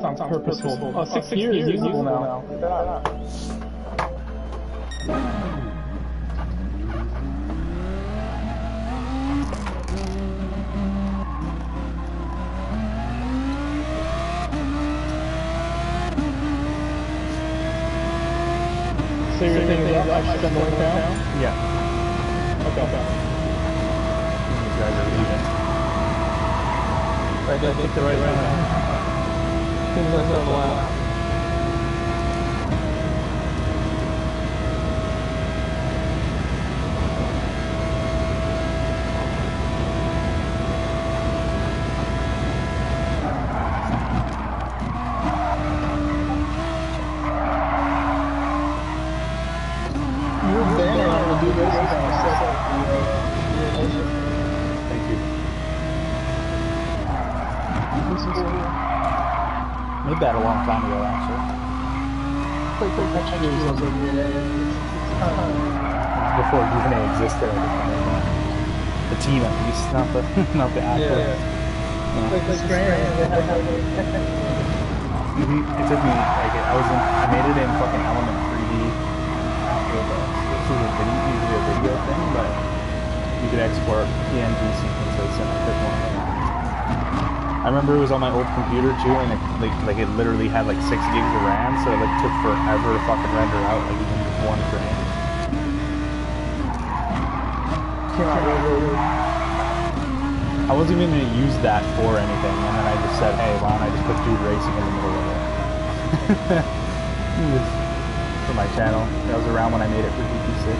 sounds purposeful. Oh, 6 years usable now. So your thing is up, I should send the link down? Yeah. Okay. These guys are leaving. Right, I picked the right time. Seems like on the lap. Thank you. Made that a long time ago, actually. Before DNA existed, I think. The team, at least, not the actual. Yeah. It took me like I made it in fucking Element 3D after this was usually a video thing, but you could export PNG sequences and I took one of them. I remember it was on my old computer too, and it literally had like 6 gigs of RAM, so it like took forever to fucking render out like even just one frame. I wasn't even going to use that for anything, and then I just said, hey, why don't I just put Dude Racing in the middle of it? For my channel. That was around when I made it for DP6.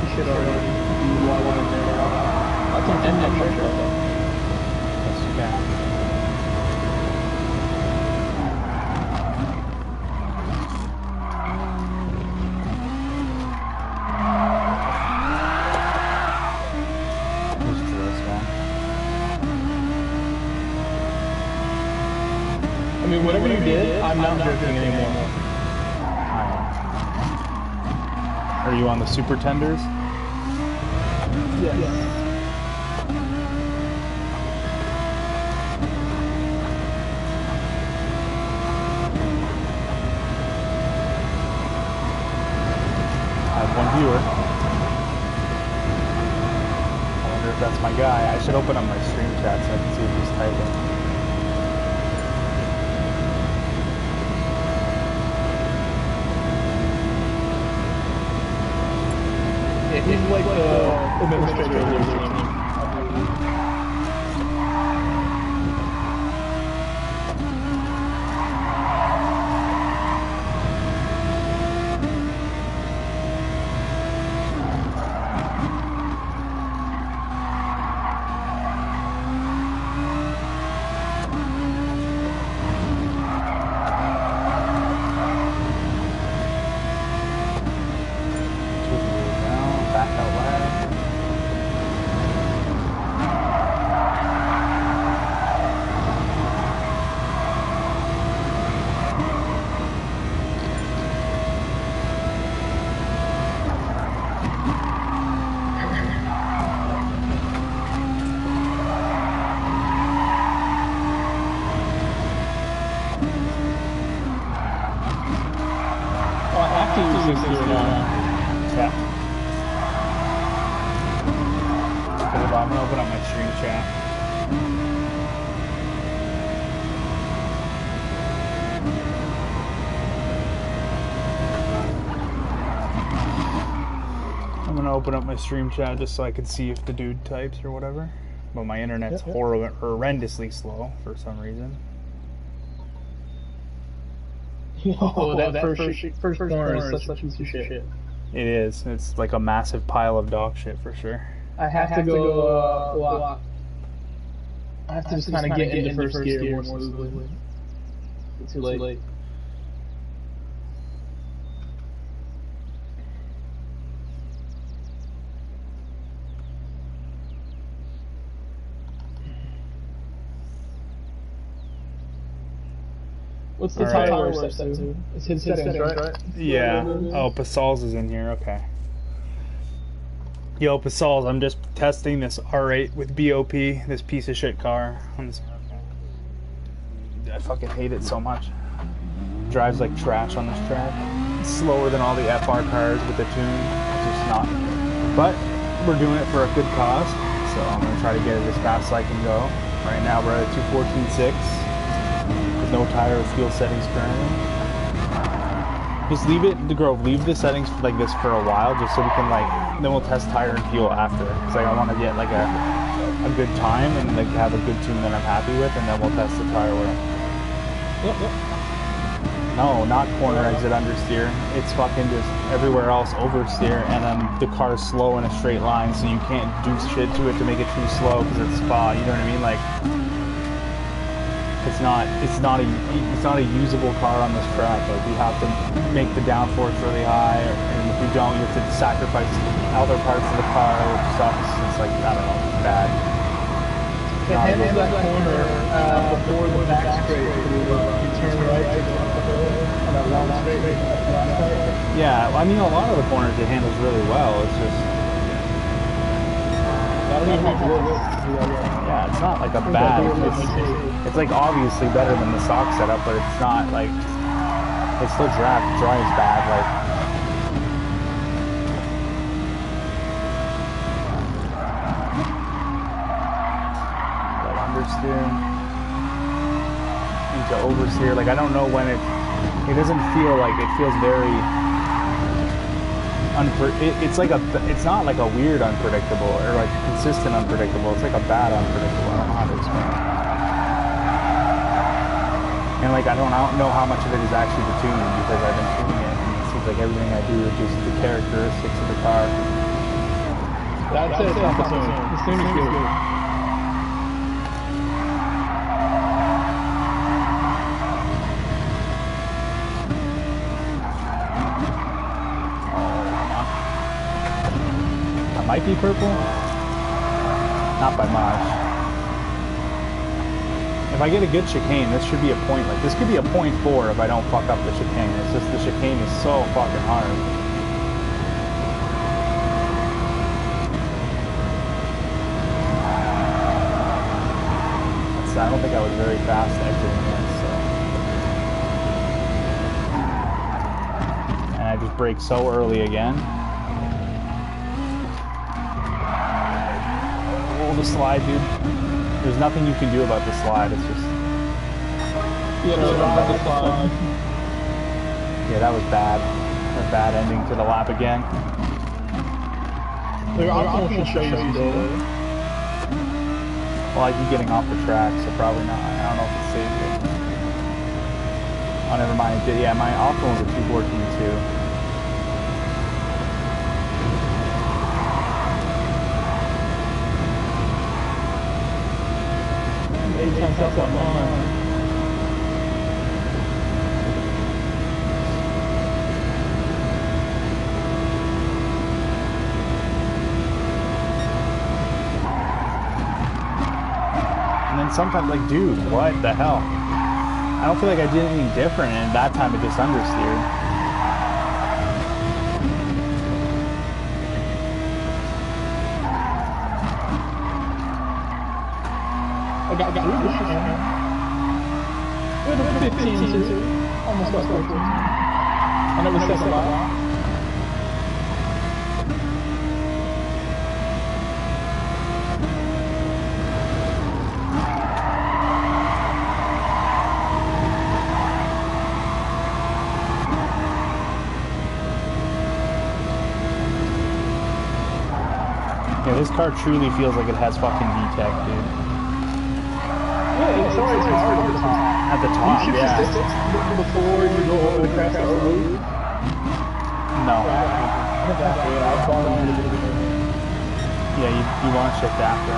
You should already be one in there. I can end that picture. Yes, you can. I mean, whatever you did, I'm not drifting anymore. Are you on the super tenders? Yes. I have one viewer. I wonder if that's my guy. I should open up my stream chat so I can see if he's typing. He's like the administrator of the team. Yeah. Hold on, I'm gonna open up my stream chat. I'm gonna open up my stream chat just so I can see if the dude types or whatever. But my internet's horrendously slow for some reason. Oh, that first corner is such a piece of shit. It is. It's like a massive pile of dog shit for sure. I have to go. I have to just kind of get into first gear more smoothly. It's too late. What's the title set to? It's his settings, right? Yeah. Oh, Pasol's is in here. Okay. Yo, Pasals, I'm just testing this R8 with BOP, this piece of shit car. I fucking hate it so much. Drives like trash on this track. It's slower than all the FR cars with the tune. It's just not. But we're doing it for a good cause, so I'm gonna try to get it as fast as I can go. Right now we're at a 214.6 with no tire or fuel settings currently. Just leave it, Grove, leave the settings like this for a while, just so we can like, then we'll test tire and fuel after. Cause like I want to get like a good time and like have a good tune that I'm happy with, and then we'll test the tire wear. Yep. No, not corner exit understeer. It's fucking just everywhere else oversteer, and then the car's slow in a straight line, so you can't do shit to it to make it too slow because it's spa. You know what I mean? Like, it's not a usable car on this track. Like, you have to make the downforce really high, and if you don't, you have to sacrifice other parts of the car, which sucks. It's like, I don't know, it's bad. It handles that corner before the back straight. You turn right to go up the hill on that long straight. Yeah, I mean, a lot of the corners it handles really well. It's just, yeah, it's not like a bad. It's like obviously better than the stock setup, but it's not like it still drives bad. Like, understeer into oversteer. Like, I don't know when it doesn't feel like it feels very it's like it's not like a weird unpredictable or like consistent unpredictable. It's like a bad unpredictable. I don't know how to explain it. And like I don't know how much of it is actually the tuning, because I've been tuning it, and it seems like everything I do is just the characteristics of the car. That's it. It's not the tuning. The tuning's good. Might be purple, not by much. If I get a good chicane, this should be a point. Like, this could be a 0.4 if I don't fuck up the chicane. It's just the chicane is so fucking hard. I don't think I was very fast exiting this, so. And I just brake so early again. The slide, dude. There's nothing you can do about the slide. It's just. Yeah, the slide. Yeah, that was bad. A bad ending to the lap again. Their optional should show you though. Well, I keep getting off the track, so probably not. I don't know if it saved it. Oh, never mind. It did. Yeah, my optional was a 214.2. And then sometimes, like, dude, what the hell? I don't feel like I did anything different, and that time it just understeered. I got through the chicane. It was 15 too. Almost got 14. And it was second lap. Yeah, this car truly feels like it has fucking VTEC, dude. Yeah, it's always hard at the top. At the top, you yeah. Before you go over the crash road. No. Yeah, you want to shift after.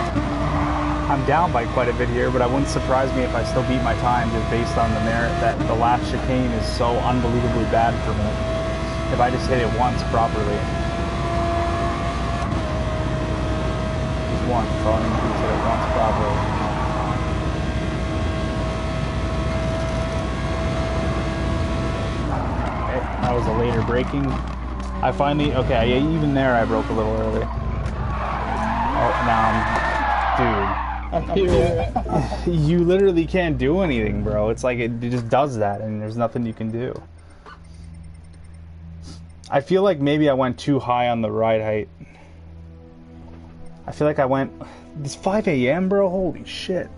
I'm down by quite a bit here, but it wouldn't surprise me if I still beat my time just based on the merit that the last chicane is so unbelievably bad for me. If I just hit it once properly. Just once, so I need to hit it once properly. That was a later braking. I finally, okay, even there I broke a little early. now I'm, dude. You literally can't do anything, bro. It's like it just does that, and there's nothing you can do. I feel like maybe I went too high on the ride height. I feel like I went... It's 5 a.m., bro? Holy shit.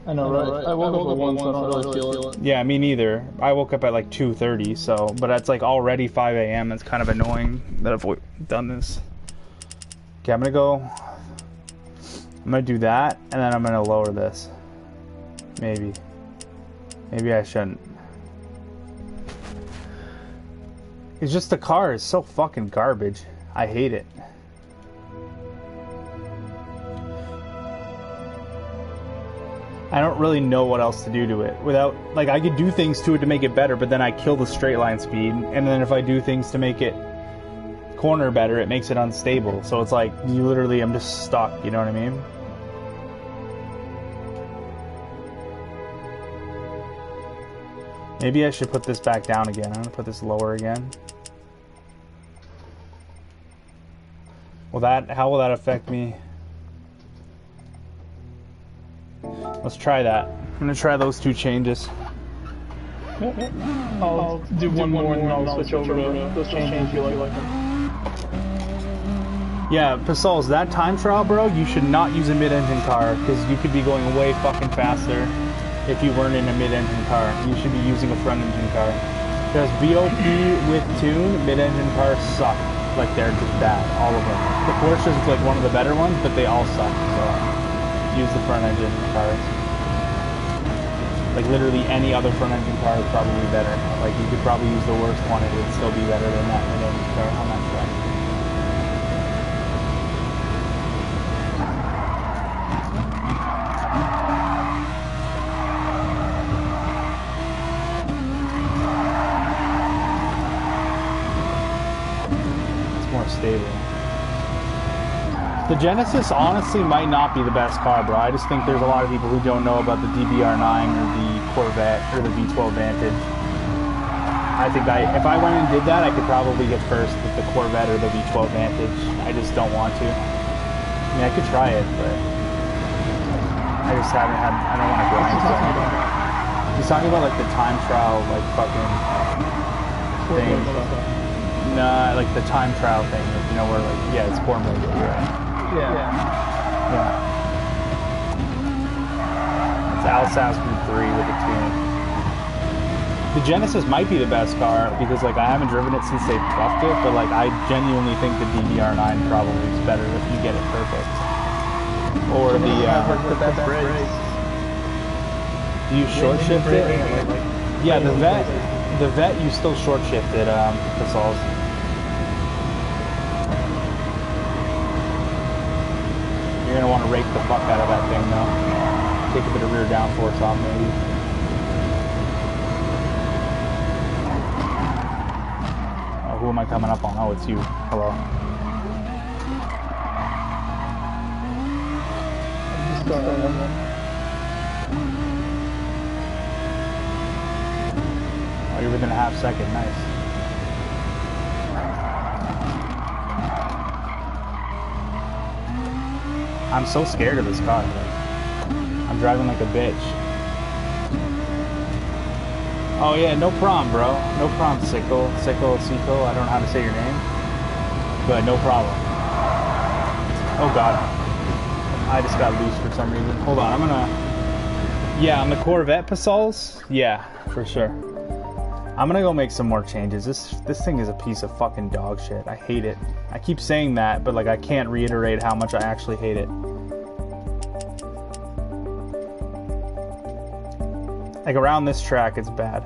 I know, right? I woke up at 1, so I don't really feel it. Yeah, me neither. I woke up at like 2:30, so... But that's like already 5 a.m. That's kind of annoying that I've done this. Okay, I'm gonna go... I'm gonna do that, and then I'm gonna lower this. Maybe. Maybe I shouldn't. It's just the car is so fucking garbage. I hate it. I don't really know what else to do to it. Without, like, I could do things to it to make it better, but then I kill the straight line speed. And then if I do things to make it corner better, it makes it unstable. So it's like, you literally, I'm just stuck, you know what I mean? Maybe I should put this back down again. I'm gonna put this lower again. How will that affect me? Let's try that. I'm gonna try those two changes. I'll do one more and then I'll switch over to those changes if you like them. Yeah, Pasols, that time trial, bro, you should not use a mid-engine car, because you could be going way fucking faster if you weren't in a mid-engine car. You should be using a front-engine car. Because VOP with tune, mid-engine cars suck. Like, they're just bad, all of them. The Porsche's like one of the better ones, but they all suck, so use the front-engine cars. Like, literally any other front-engine car is probably better. Like, you could probably use the worst one, it would still be better than that mid-engine car on that track. Stable. The Genesis honestly might not be the best car, bro. I just think there's a lot of people who don't know about the DBR9 or the Corvette or the V12 Vantage. I think if I went and did that, I could probably get first with the Corvette or the V12 Vantage. I just don't want to. I mean, I could try it, but I just haven't had. I don't want to grind for anything. He's talking about like the time trial, like fucking thing. Nah, like the time trial thing, like, you know, where like, yeah, it's core mode, right? Yeah. It's Alsace Group 3 with the tune. The Genesis might be the best car, because like I haven't driven it since they buffed it, but like I genuinely think the DBR9 probably is better if you get it perfect. Or the best brakes. Do you short shift it? Yeah, the Vet you still short shifted, Pasols. You're gonna want to rake the fuck out of that thing though. Take a bit of rear downforce off maybe. Oh, who am I coming up on? Oh, it's you. Hello. Oh, you're within a half second. Nice. I'm so scared of this car. Like, I'm driving like a bitch. Oh yeah, no problem, bro. No problem, Sickle. I don't know how to say your name. But no problem. Oh god. I just got loose for some reason. Hold on, I'm gonna... Yeah, on the Corvette Pasols? Yeah, for sure. I'm gonna go make some more changes. This thing is a piece of fucking dog shit. I hate it. I keep saying that, but like I can't reiterate how much I actually hate it. Like around this track, it's bad.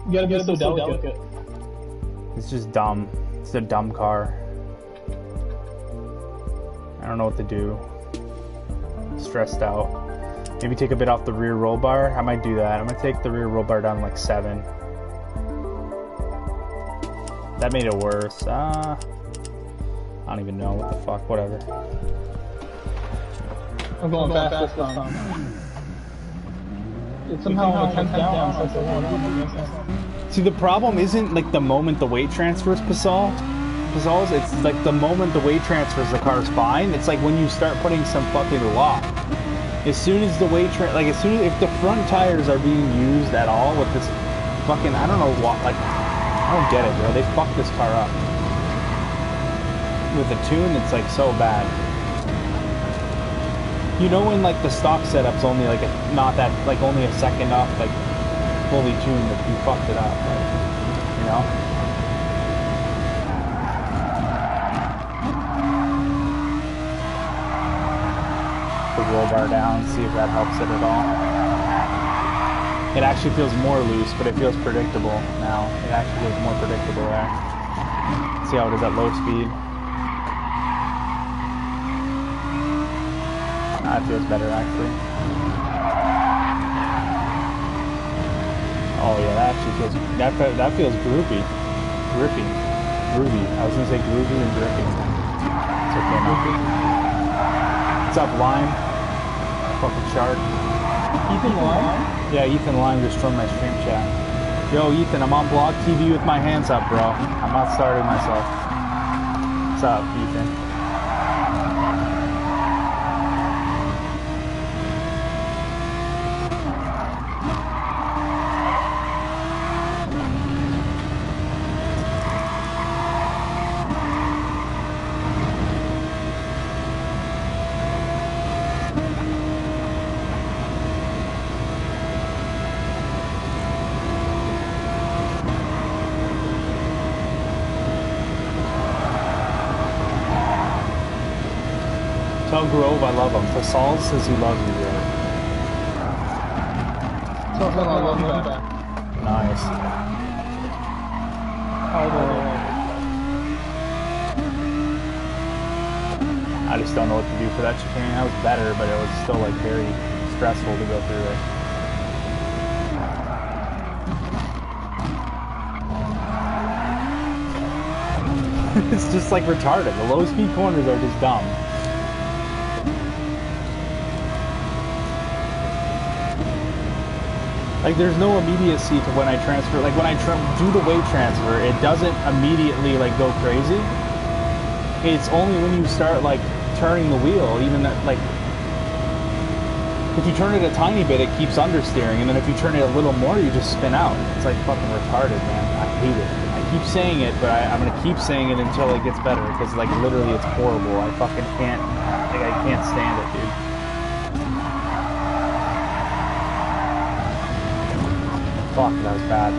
You gotta get so delicate. It's just dumb. It's a dumb car. I don't know what to do. Stressed out. Maybe take a bit off the rear roll bar. I might do that. I'm gonna take the rear roll bar down to like 7. That made it worse. I don't even know what the fuck. Whatever. I'm going fast this time. It somehow comes down on such a long. See, the problem isn't like the moment the weight transfers, Pascal. Pizzolls, it's like the moment the weight transfers, the car's fine. It's like when you start putting some fucking lock. As soon as the weight if the front tires are being used at all with this fucking, I don't know what, like, I don't get it, bro. They fucked this car up. With the tune, it's like so bad. You know when like the stock setup's only like not that, like only a second off, like fully tuned, that you fucked it up, like, you know? The roll bar down, see if that helps it at all. It actually feels more loose, but it feels predictable now. It actually feels more predictable there. See how it is at low speed. That feels better actually. Oh yeah, that actually feels, that feels groovy. Grippy. Groovy. I was gonna say groovy and grippy. It's okay now. What's up, Lime? Fucking shark. Ethan Lime? Yeah, Ethan Lime just from my stream chat. Yo, Ethan, I'm on Blog TV with my hands up, bro. I'm not starting myself. What's up, Ethan? Tell Grove I love him. Fasal says he loves you, Grove. Tell him I love him back. Nice. I just don't know what to do for that chicane. That was better, but it was still like very stressful to go through it. It's just like retarded. The low speed corners are just dumb. Like, there's no immediacy to when I transfer. Like, when I do the weight transfer, it doesn't immediately, like, go crazy. It's only when you start, like, turning the wheel, even that, like, if you turn it a tiny bit, it keeps understeering, and then if you turn it a little more, you just spin out. It's, like, fucking retarded, man. I hate it. I keep saying it, but I'm gonna keep saying it until it gets better, because, like, literally, it's horrible. I fucking can't, like, I can't stand it, dude. Fuck, that was bad.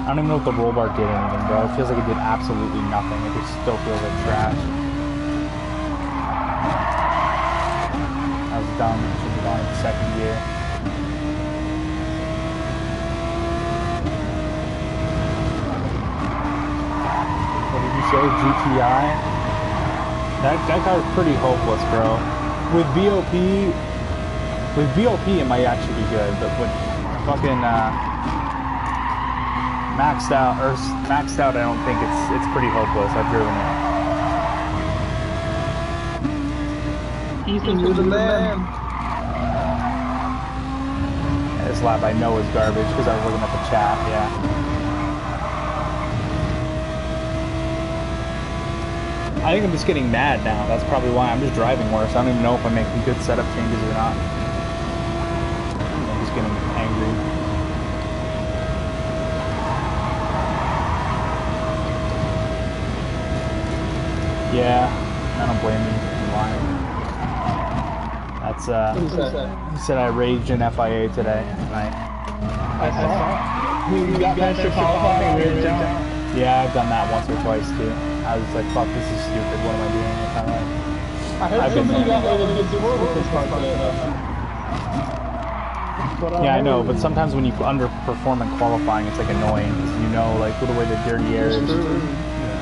I don't even know if the roll bar did anything, bro. It feels like it did absolutely nothing. It just still feels like trash. That was dumb. Should have gone into second gear. What did you say? GTI? That car is pretty hopeless, bro. With VOP... With VOP, it might actually be good, but with fucking maxed out, I don't think it's pretty hopeless. I've driven it. Ethan, you're the man. Yeah, this lap I know is garbage because I was looking at the chat. Yeah. I think I'm just getting mad now. That's probably why I'm just driving worse. I don't even know if I'm making good setup changes or not. Getting angry. Yeah, I don't blame you. I'm lying. That's he said I raged in FIA today. I saw. You got past your qualifying and down. Yeah, I've done that once or twice too. I was like, fuck, this is stupid. What am I doing? I heard somebody got like a good score with this car today. Yeah, I know, but sometimes when you underperform in qualifying, it's like annoying because you know, like, the way the dirty air is. Yeah.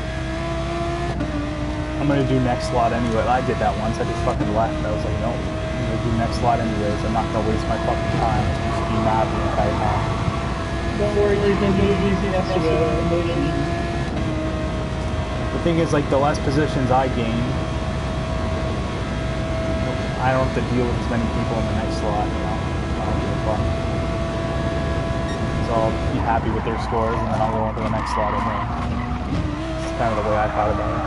I'm gonna do next slot anyway. I did that once. I just fucking left. I was like, no, I'm gonna do next slot anyways. I'm not gonna waste my fucking time. Just be mad the entire time. Don't worry, you can do easy yesterday. The thing is, like, the less positions I gain, I don't have to deal with as many people in the next slot, you know? I don't give a fuck. So so I'll be happy with their scores, and then I'll go on to the next slot anyway. It's kind of the way I thought about it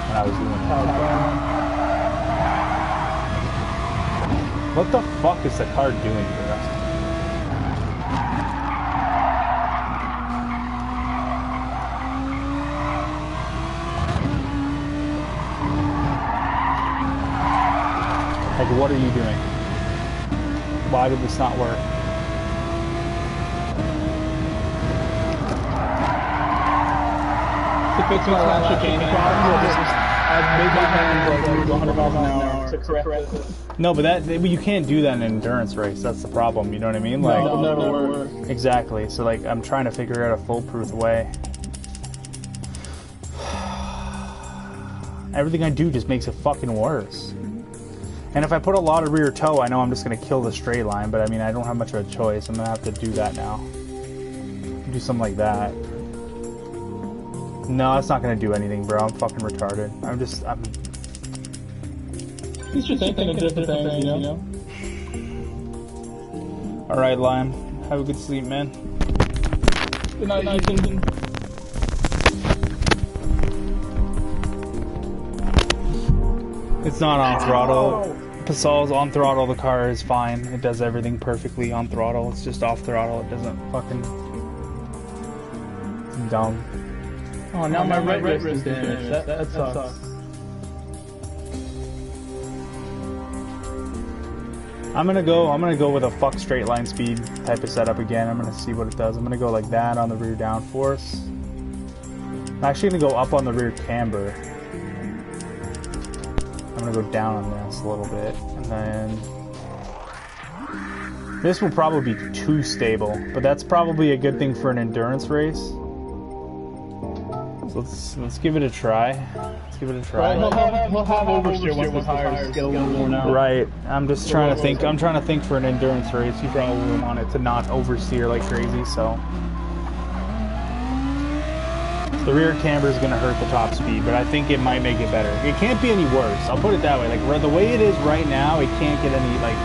when I was doing it. What the fuck is the car doing for us? Like, what are you doing? Why did this not work? To fix my last chicane problem, I made my hand like move 100 miles an hour to correct it. No, but you can't do that in an endurance race. That's the problem. You know what I mean? Like, no, it'll never work. Exactly. So, like, I'm trying to figure out a foolproof way. Everything I do just makes it fucking worse. And if I put a lot of rear toe, I know I'm just going to kill the straight line, but I mean, I don't have much of a choice. I'm going to have to do that now. Do something like that. No, that's not going to do anything, bro. I'm fucking retarded. I'm... At least you're thinking of different things, you know? Alright, Lime. Have a good sleep, man. Good night, Ethan. It's not on throttle. Pasol's on throttle, the car is fine. It does everything perfectly on throttle. It's just off throttle. It doesn't fucking... It's dumb. Oh, now my right wrist is damaged. That sucks. I'm gonna go with a fuck straight line speed type of setup again. I'm gonna see what it does. I'm gonna go like that on the rear downforce. I'm actually gonna go up on the rear camber. I'm gonna go down on this a little bit, and then this will probably be too stable, but that's probably a good thing for an endurance race. So let's give it a try. Let's give it a try. We'll have oversteer once the tires get a little worn out. Right. I'm just trying to think. I'm trying to think for an endurance race. You probably want it to not oversteer like crazy, so. The rear camber is going to hurt the top speed, but I think it might make it better. It can't be any worse. I'll put it that way. Like, the way it is right now, it can't get any, like...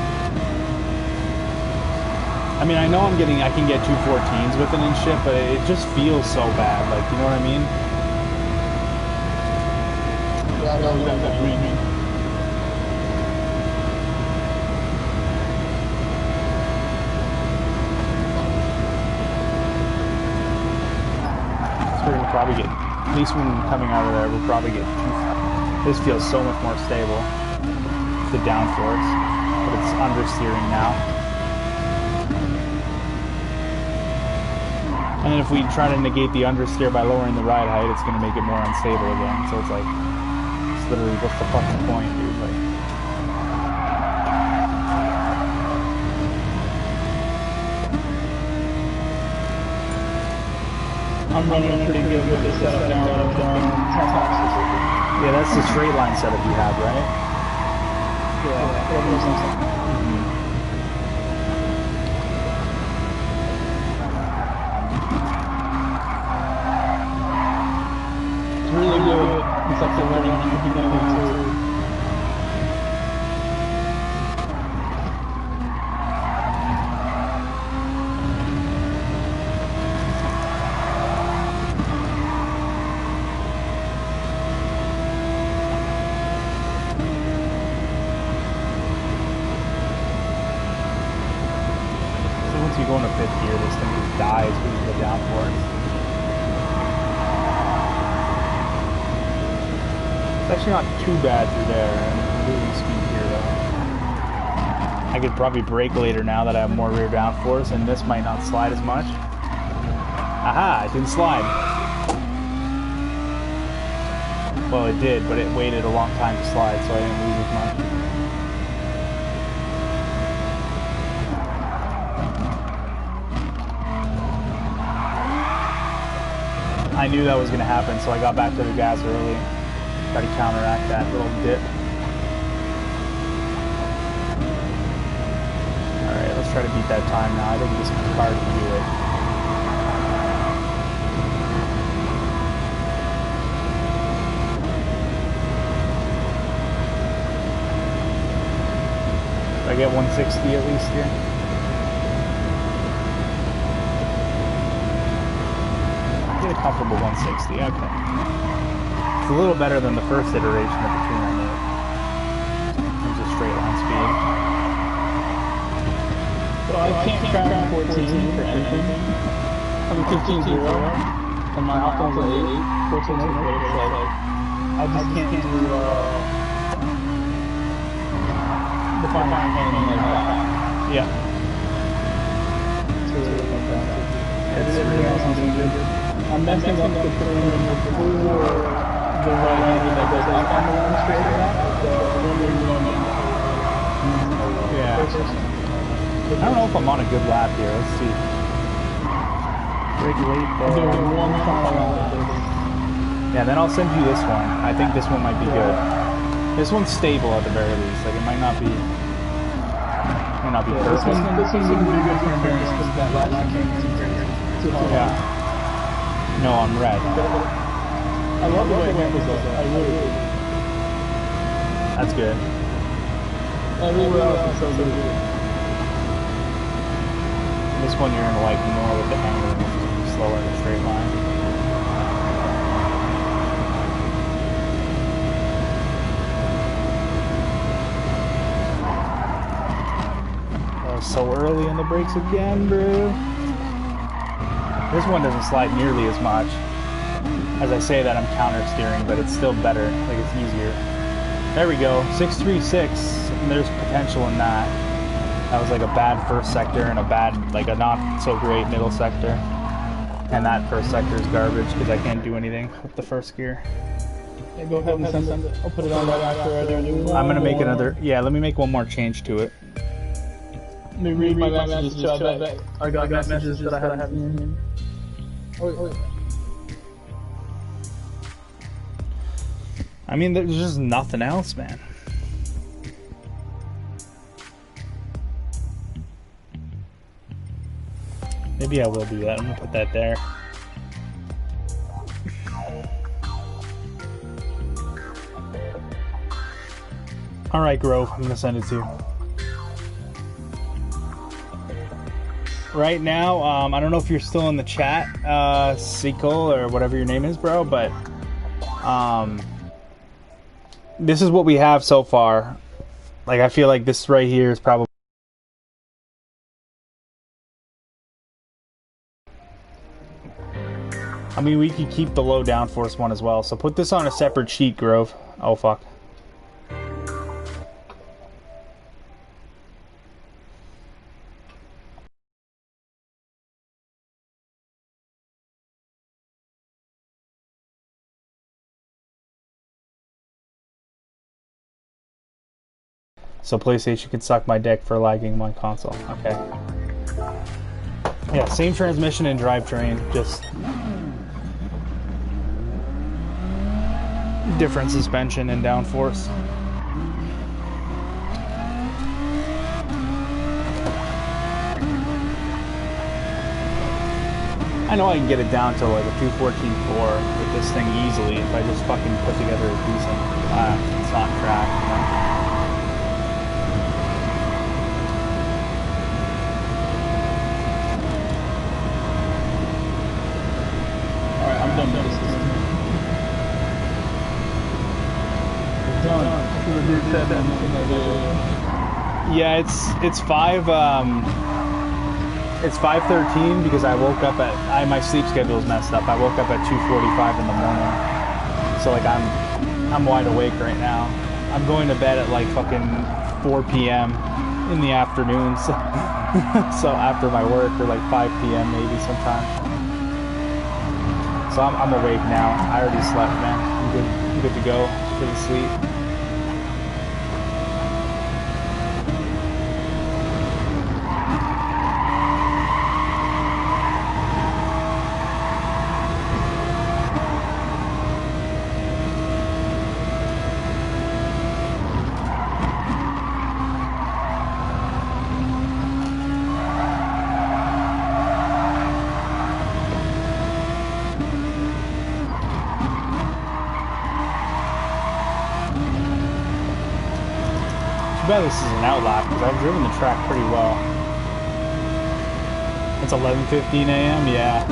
I mean, I know I can get 214s with it and shit, but it just feels so bad. Like, you know what I mean? Yeah, I know exactly what you mean. We're gonna probably get, at least when coming out of there, we'll probably get this feels so much more stable, the downforce, but it's understeering now. And then if we try to negate the understeer by lowering the ride height, it's gonna make it more unstable again. So it's like, it's literally, what's the fucking point, dude? Like, I'm running pretty good with this setup now. Yeah, that's the straight line setup you have, right? Yeah. It's really good. It's like the learning on the beginning too. You go into fifth gear, this thing just dies when you go downforce. It's actually not too bad through there, and losing speed here though. I could probably brake later now that I have more rear downforce, and this might not slide as much. Aha, it didn't slide. Well, it did, but it waited a long time to slide, so I didn't lose as much. I knew that was going to happen, so I got back to the gas early. Try to counteract that little dip. Alright, let's try to beat that time now. I think this car can do it. I get 160 at least here. comfortable 160. Okay. It's a little better than the first iteration of the 398 in terms of straight line speed. So I can't track 14 for anything. I'm 15-0, and my iPhone's at 8, 14 8, but it's like, I just can't do the final anything like that. Yeah. It's really awesome. I'm messing up the frame before the right that goes up on the one straight out. Yeah. I don't know if I'm on a good lap here. Let's see. Break late there. Doing one final lap. Yeah, then I'll send you this one. I think this one might be good. This one's stable at the very least. Like, it might not be perfect. This one wouldn't be good for endurance because that last one came too hard. Yeah. No, I'm red. I love the way it handles though. I really do. That's good. Everywhere else is so good. This one you're gonna like more with the handling, which is slower in a straight line. So early in the brakes again, bro. This one doesn't slide nearly as much. As I say that, I'm counter steering, but it's still better. Like, it's easier. There we go. 636. And there's potential in that. That was like a bad first sector and a bad, like a not so great middle sector. And that first sector is garbage because I can't do anything with the first gear. Yeah, go ahead and send it. I'll put it on right after I do a new one. I'm gonna make another. Yeah, let me make one more change to it. Let me read my messages too. I got messages that I haven't seen. Oh. I mean, there's just nothing else, man. Maybe I will do that. I'm gonna put that there. All right, Grove. I'm gonna send it to you. Right now, I don't know if you're still in the chat, Sequel or whatever your name is, bro, but this is what we have so far. Like, I feel like this right here is probably. I mean, we could keep the low downforce one as well, so put this on a separate sheet, Grove. Oh, fuck. So PlayStation can suck my dick for lagging my console. Okay. Yeah, same transmission and drivetrain, just different suspension and downforce. I know I can get it down to like a 214.4 with this thing easily if I just fucking put together a decent, it's not track, you know? Yeah, it's 5:13 because I woke up at my sleep schedule is messed up. I woke up at 2:45 in the morning, so like I'm wide awake right now. I'm going to bed at like fucking 4 p.m. in the afternoon, so after my work, or like 5 p.m. maybe sometime. So I'm awake now. I already slept, man. I'm good to go for the sleep. I bet this is an outlap because I've driven the track pretty well. It's 11:15 a.m. Yeah.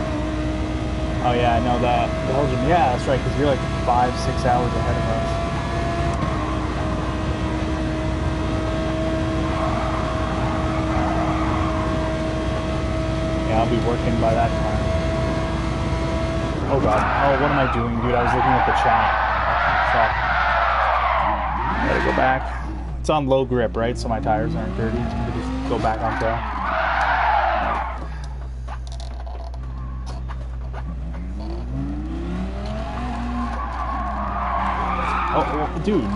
Oh yeah, I know that. Belgium, yeah, that's right, because you're like 5-6 hours ahead of us. Yeah, I'll be working by that time. Oh god. Oh, what am I doing, dude? I was looking at the chat. Fuck. Gotta go back. It's on low grip, right? So my tires aren't dirty. I can just go back on trail. Oh, dude.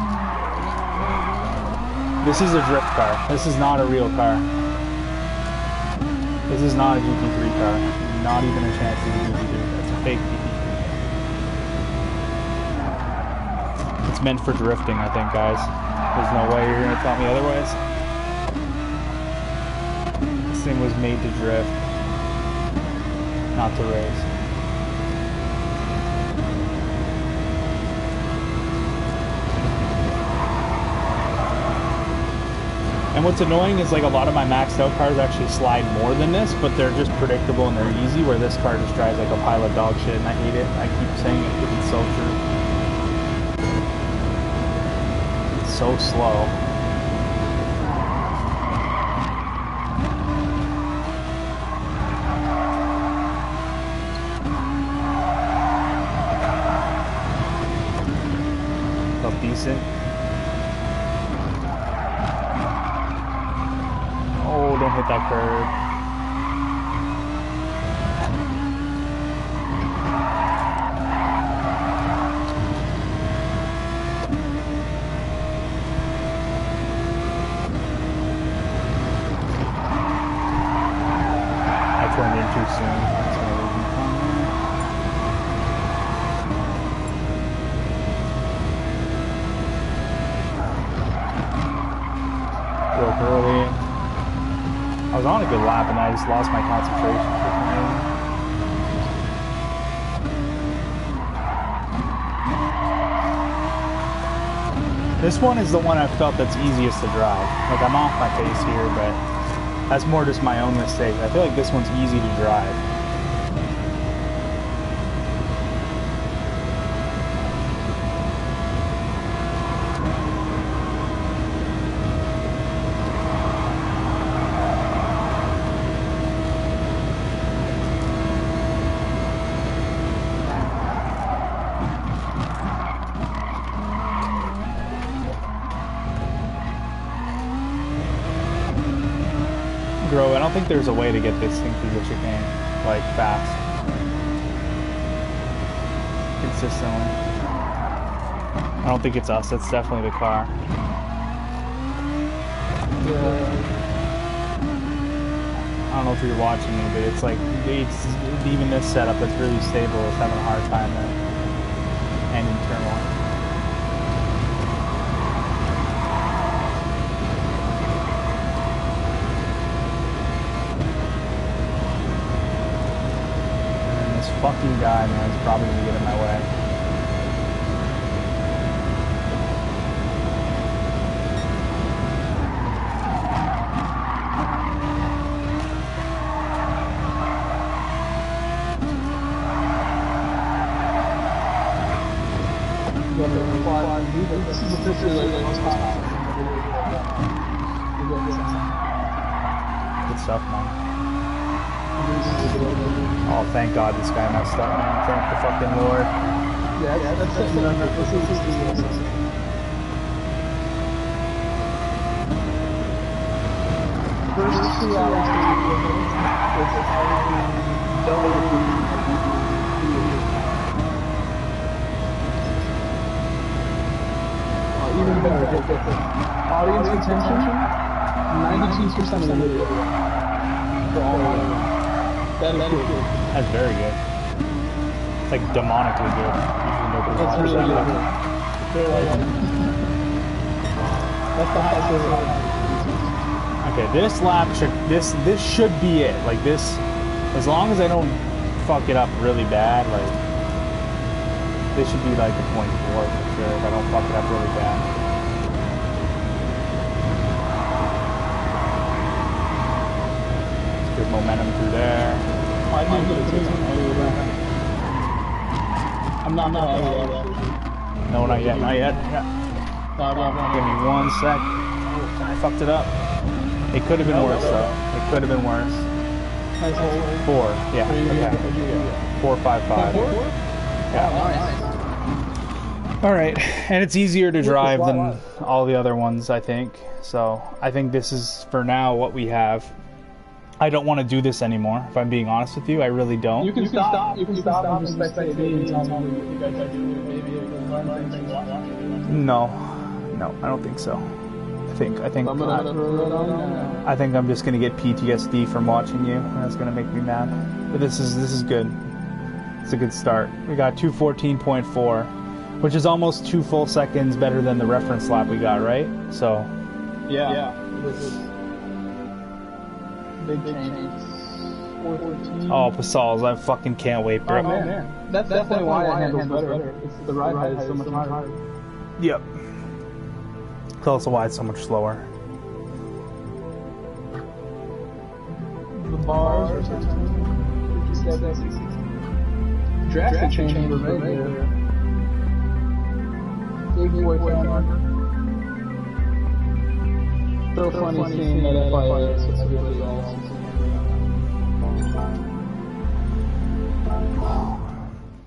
This is a drift car. This is not a real car. This is not a GT3 car. Not even a chance it's a GT3. That's a fake GT3. It's meant for drifting, I think, guys. There's no way you're gonna tell me otherwise. This thing was made to drift, not to race. And what's annoying is like a lot of my maxed out cars actually slide more than this, but they're just predictable and they're easy, where this car just drives like a pile of dog shit and I hate it. I keep saying it because it's so true. It's so slow. Felt decent. Oh, don't hit that curb. I turned in too soon. That's why I wasn't coming. Broke early. I was on a good lap and I just lost my concentration for some reason. This one is the one I've felt that's easiest to drive. Like, I'm off my pace here, but that's more just my own mistake. I feel like this one's easy to drive. Bro, I don't think there's a way to get this thing through the chicane, like, fast. Consistently. I don't think it's us, it's definitely the car. Yeah. I don't know if you're watching me, but it's like, it's, even this setup that's really stable is having a hard time ending turn one. Fucking guy, man, is probably gonna get in my way. Good stuff, man. Oh, thank God this guy messed up, man. Thank the fucking Lord. Yeah, that's it. No, this is first 2 hours even better. Audience retention, 92% of the video. For all that is good. That's very good. It's like demonically good. Usually nobody's That's really good. That's the highest level. Okay, this lap should this should be it. Like this, as long as I don't fuck it up really bad, like this should be like a 24 for sure. If I don't fuck it up really bad. Good momentum through there. I didn't get it. I'm not yet. No, not yet, not yet. Give me 1 sec. Oh, I fucked it up. It could have been worse, though. It could have been worse. 4, yeah, okay. 455. Yeah. All right, and it's easier to drive than all the other ones, I think. So I think this is, for now, what we have. I don't want to do this anymore, if I'm being honest with you. I really don't. You can stop and respect the and tell me what you guys are doing. Maybe learn things you want. No, I don't think so. I think I'm just gonna get PTSD from watching you, and that's gonna make me mad. But this is good. It's a good start. We got 214.4, which is almost 2 full seconds better than the reference lap we got, right? So yeah. Big change. 414. Oh, Pasals, I fucking can't wait, bro. Oh man, that's definitely why it handles better. The ride height is so much higher. Yep. It's also why it's so much slower. The bars are drastic change right there. Big boy founder. So funny seeing that FIS. It's really awesome.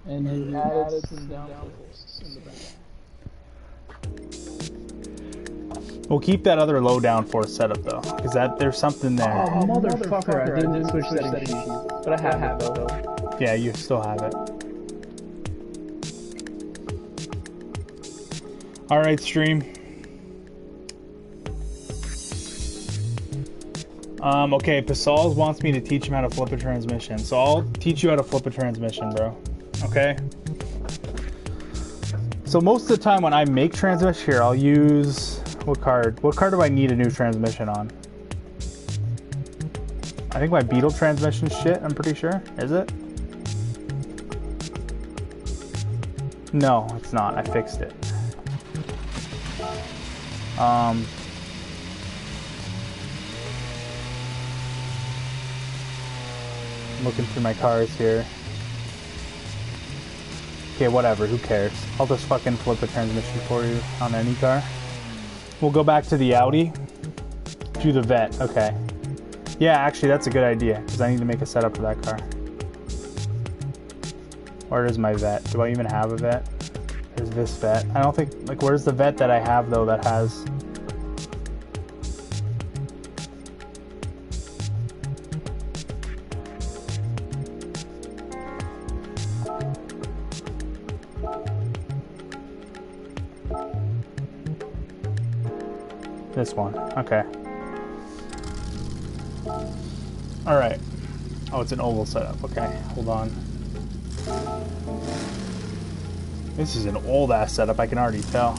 And he added some downforce in the back. We'll keep that other low downforce setup though, because there's something there. Oh motherfucker! I didn't switch settings, but I have it though. Yeah, you still have it. All right, stream. Okay, Pasals wants me to teach him how to flip a transmission, so I'll teach you how to flip a transmission, bro. Okay? So most of the time when I make transmission here, I'll use... What card do I need a new transmission on? I think my Beetle transmission shit, I'm pretty sure. Is it? No, it's not. I fixed it. Looking through my cars here. Okay, whatever, who cares? I'll just fucking flip a transmission for you on any car. We'll go back to the Audi. Do the Vet, okay. Yeah, actually that's a good idea, because I need to make a setup for that car. Where is my Vet? Do I even have a Vet? There's this Vet. I don't think, like, where's the Vet that I have though that has... This one, okay. All right. Oh, it's an oval setup. Okay, hold on. This is an old ass setup, I can already tell.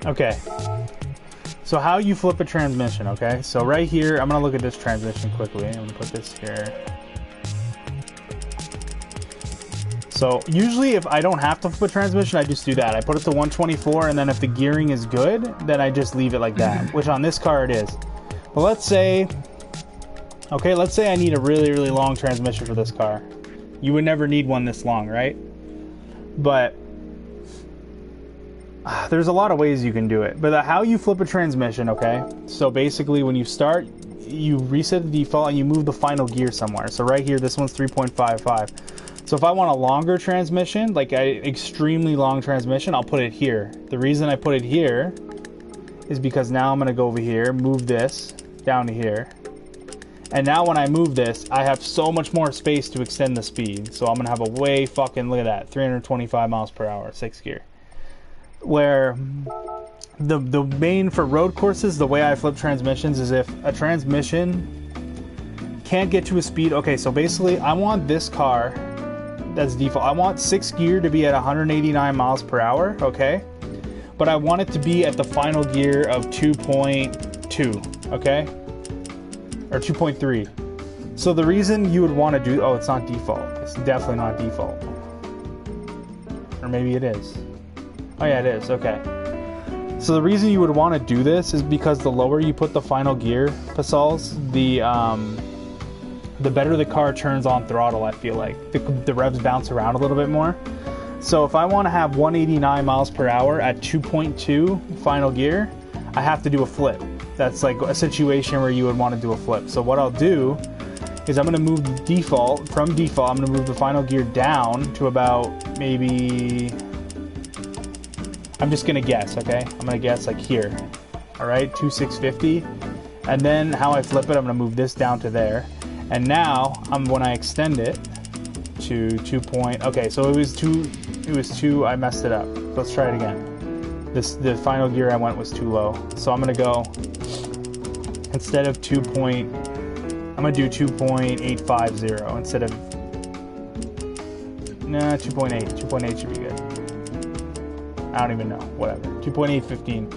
Okay, so how you flip a transmission, okay? So right here, I'm gonna look at this transmission quickly. I'm gonna put this here. So usually if I don't have to flip a transmission, I just do that. I put it to 124, and then if the gearing is good, then I just leave it like that, which on this car it is. But let's say I need a really, really long transmission for this car. You would never need one this long, right? But there's a lot of ways you can do it, but how you flip a transmission, okay? So basically when you start, you reset the default and you move the final gear somewhere. So right here, this one's 3.55. So if I want a longer transmission, like an extremely long transmission, I'll put it here. The reason I put it here is because now I'm gonna go over here, move this down to here. And now when I move this, I have so much more space to extend the speed. So I'm gonna have a way fucking, look at that, 325 miles per hour, 6th gear. Where the main for road courses, the way I flip transmissions is if a transmission can't get to a speed. Okay, so basically I want this car that's default. I want 6th gear to be at 189 miles per hour, okay? But I want it to be at the final gear of 2.2, okay? Or 2.3. So the reason you would want to do... Oh, it's not default. It's definitely not default. Or maybe it is. Oh yeah, it is. Okay. So the reason you would want to do this is because the lower you put the final gear, Pasals, the better the car turns on throttle, I feel like. The revs bounce around a little bit more. So if I want to have 189 miles per hour at 2.2 final gear, I have to do a flip. That's like a situation where you would want to do a flip. So what I'll do is I'm going to move the default, from default, I'm going to move the final gear down to about maybe, I'm just going to guess, okay? I'm going to guess like here. All right, 2,650. And then how I flip it, I'm going to move this down to there. And now, when I extend it to 2 point, okay, so it was two, I messed it up. Let's try it again. The final gear I went was too low. So I'm gonna go, instead of I'm gonna do 2.850 instead of, 2.8. 2.8 should be good. I don't even know, whatever. 2.815.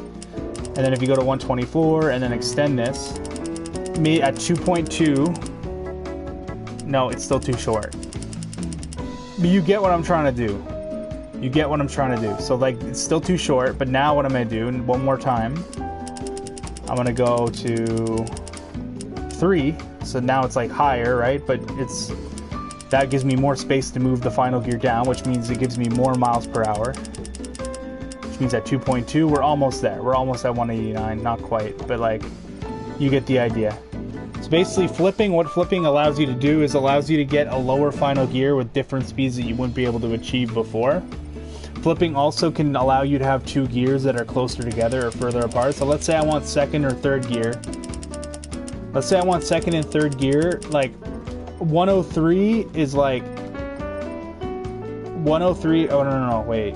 And then if you go to 124 and then extend this, at 2.2, no, it's still too short. But you get what I'm trying to do. You get what I'm trying to do. So like, it's still too short, but now what I'm gonna do, one more time, I'm gonna go to 3. So now it's like higher, right? But that gives me more space to move the final gear down, which means it gives me more miles per hour. Which means at 2.2, we're almost there. We're almost at 189, not quite, but like, you get the idea. Basically flipping, what flipping allows you to do is allows you to get a lower final gear with different speeds that you wouldn't be able to achieve before. Flipping also can allow you to have two gears that are closer together or further apart. So let's say I want second or third gear. Let's say I want second and third gear, like 103 is like 103, oh no, wait.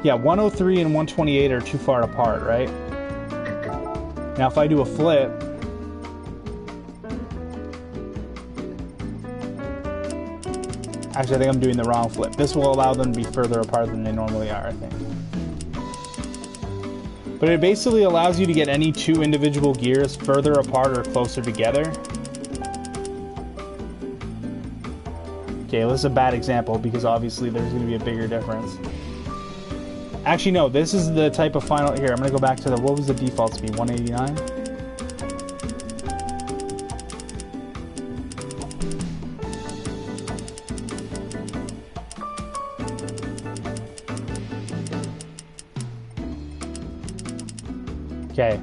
Yeah, 103 and 128 are too far apart, right? Now if I do a flip, actually, I think I'm doing the wrong flip. This will allow them to be further apart than they normally are, I think. But it basically allows you to get any two individual gears further apart or closer together. Okay, this is a bad example because obviously there's going to be a bigger difference. Actually, no, this is the type of final... Here, I'm going to go back to what was the default speed? 189? Okay,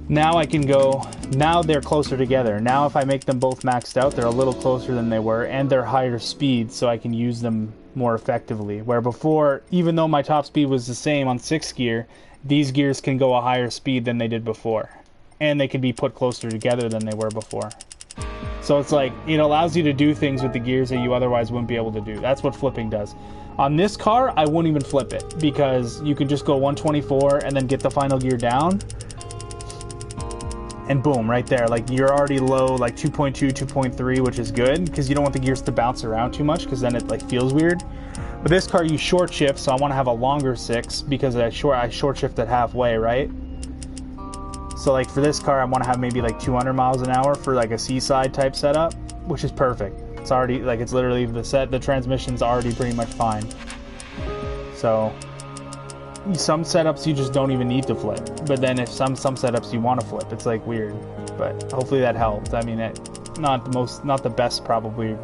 now I can go, now they're closer together. Now if I make them both maxed out, they're a little closer than they were, and they're higher speed, so I can use them more effectively. Where before, even though my top speed was the same on 6th gear, these gears can go a higher speed than they did before. And they can be put closer together than they were before. So it's like, it allows you to do things with the gears that you otherwise wouldn't be able to do. That's what flipping does. On this car, I wouldn't even flip it because you can just go 124 and then get the final gear down. And boom, right there. Like you're already low, like 2.2, 2.3, which is good because you don't want the gears to bounce around too much because then it like feels weird. But this car, you short shift, so I want to have a longer 6 because I short shifted halfway, right? So like for this car, I want to have maybe like 200 miles an hour for like a seaside type setup, which is perfect. It's already, like, it's literally the transmission's already pretty much fine. So some setups you just don't even need to flip, but then if some setups you want to flip, it's like weird. But hopefully that helped. I mean, not the best probably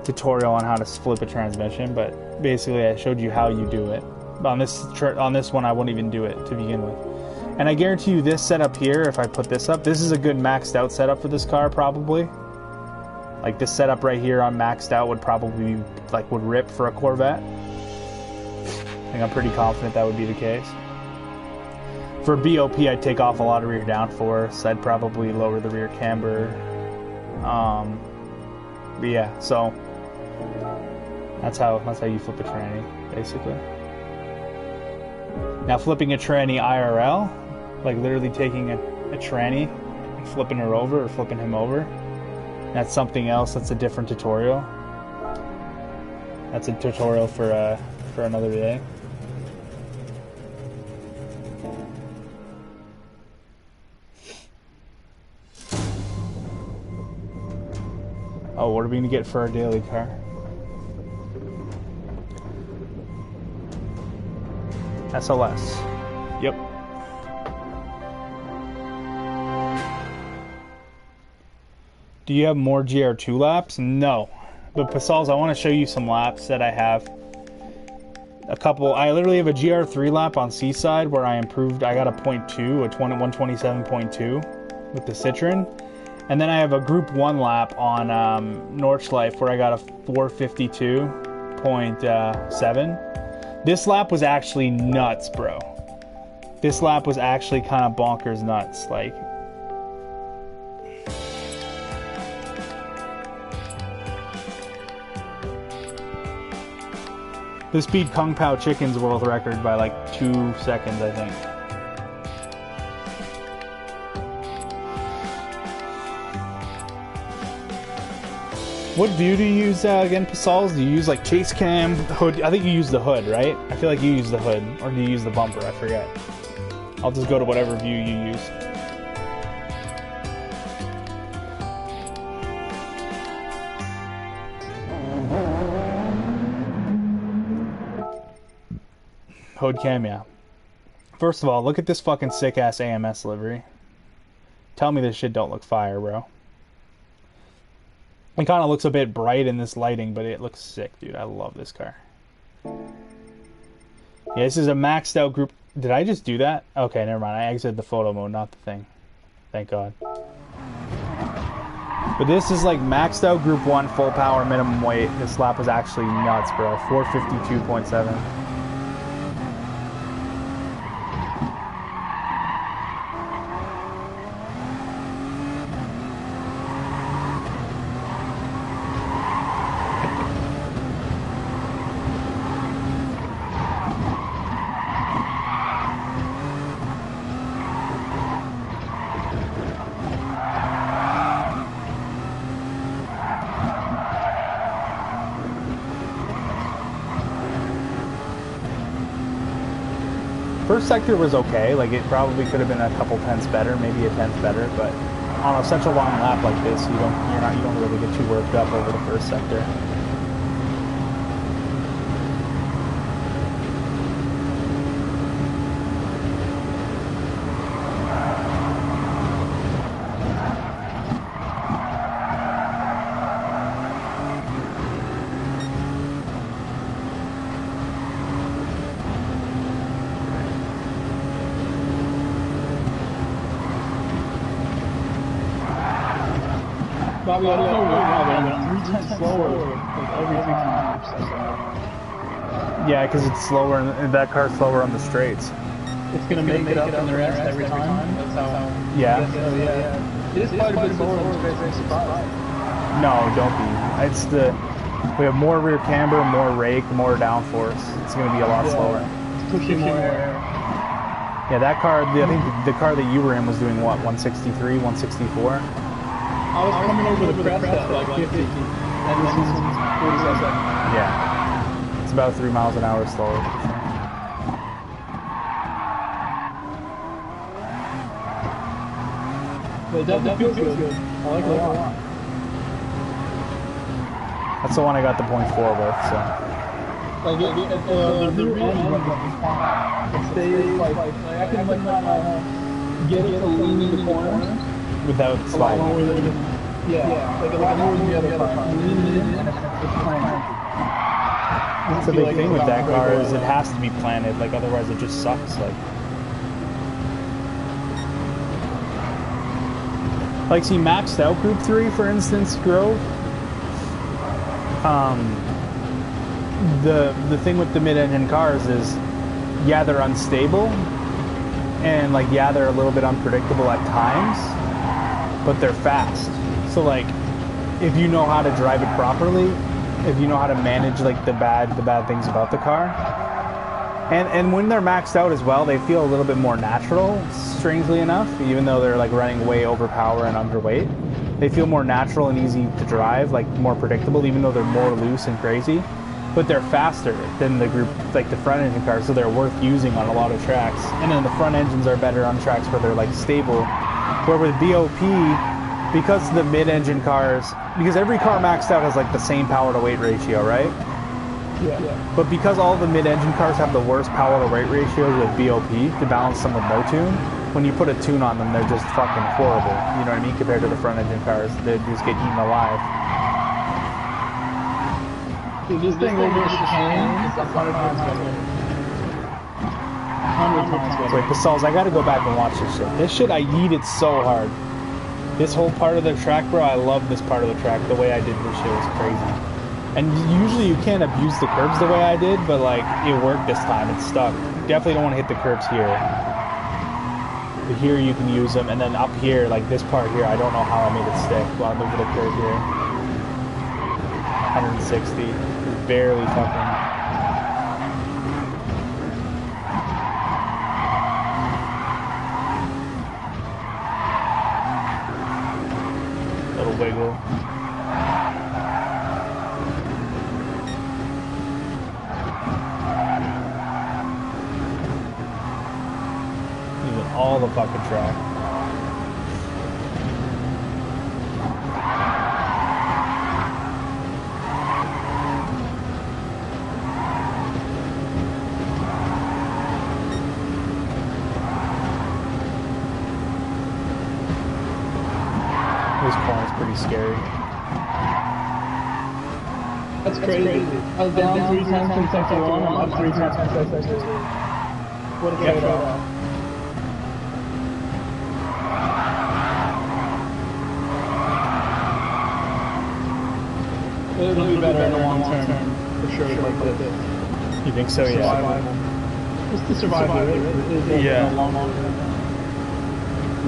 tutorial on how to flip a transmission, but basically I showed you how you do it. On this one, I wouldn't even do it to begin with. And I guarantee you this setup here, if I put this up, this is a good maxed out setup for this car probably. Like this setup right here on maxed out would probably be, like, would rip for a Corvette. I think I'm pretty confident that would be the case. For BOP, I'd take off a lot of rear downforce. I'd probably lower the rear camber. But yeah, so that's how you flip a tranny, basically. Now flipping a tranny IRL, like literally taking a tranny and flipping her over or flipping him over. That's something else. That's a different tutorial. That's a tutorial for another day. Oh, what are we gonna get for our daily car? SLS. Yep. Do you have more GR2 laps? No. But Pasals, I want to show you some laps that I have. A couple. I literally have a GR3 lap on Seaside where I improved. I got a 0.2, a 127.2 with the Citroen. And then I have a Group 1 lap on Nordschleife where I got a 452.7. This lap was actually nuts, bro. This lap was actually kind of bonkers nuts. Like, this beat Kung Pao Chicken's world record by like 2 seconds, I think. What view do you use again, Pasals? Do you use like chase cam, hood? I think you use the hood, right? I feel like you use the hood, or do you use the bumper? I forget. I'll just go to whatever view you use. Hood cam, yeah. First of all, look at this fucking sick-ass AMS livery. Tell me this shit don't look fire, bro. It kind of looks a bit bright in this lighting, but it looks sick, dude. I love this car. Yeah, this is a maxed out group. Did I just do that? Okay, never mind. I exited the photo mode, not the thing. Thank God. But this is like maxed out Group 1, full power, minimum weight. This lap was actually nuts, bro. 452.7. First sector was okay, like it probably could have been a couple tenths better, maybe a tenth better, but on such a long lap like this, you don't really get too worked up over the first sector. Bobby, I don't know why, but I'm 3 times slower like every 6 laps. Yeah, because it's slower, and that car's slower on the straights. It's gonna make it up in the rest every time. That's how. Yeah. Yeah. It is quite a bit slower than straight 65. No, don't be. It's the we have more rear camber, more rake, more downforce. It's gonna be a lot slower. It's pushing more air. Yeah, that car. I think the car that you were in was doing what, 163, 164. I was coming over the crest at like 50, and this is 47. Yeah, it's about 3 miles an hour slower. But it definitely feels good. I like it a lot. That's the one I got the 0.4 with, so. Like the rear end runs up fine. It stays like I can like get it to lean in the corners. Without sliding. Yeah, like a lot more than the other car. That's the big thing with that car is it has to be planted, like otherwise it just sucks. Like see maxed out Group 3 for instance, Grove. The thing with the mid-engine cars is, yeah, they're unstable, and like yeah, they're a little bit unpredictable at times, but they're fast. So like, if you know how to drive it properly, if you know how to manage like the bad things about the car, and when they're maxed out as well, they feel a little bit more natural, strangely enough, even though they're like running way overpower and underweight. They feel more natural and easy to drive, like more predictable, even though they're more loose and crazy. But they're faster than the group, like the front engine cars, so they're worth using on a lot of tracks. And then the front engines are better on tracks where they're like stable. Where with BOP, because the mid-engine cars, because every car maxed out has like the same power to weight ratio, right? Yeah. But because all the mid-engine cars have the worst power to weight ratios with BOP to balance them with no tune, when you put a tune on them, they're just fucking horrible. You know what I mean? Compared to the front-engine cars, they just get eaten alive. Dude, this thing over chicane is 100 times better. 100 times better. Wait, Pasals, I gotta go back and watch this shit. This shit, I yeeted so hard. This whole part of the track, bro, I love this part of the track. The way I did this shit was crazy. And usually you can't abuse the curbs the way I did, but like, it worked this time. It stuck. You definitely don't want to hit the curbs here. But here you can use them, and then up here, like this part here, I don't know how I made it stick. Well, look at the curve here. 160. It's barely fucking... Little wiggle. Even all the fucking track. This corner's pretty scary. That's crazy. I was down 3 times consecutive on, I'm up 3 times consecutive. What a trade-off. It'll be better in the long term, for sure, like this. You think so? Yeah. Survival. Just to survive it. Yeah. In the long term.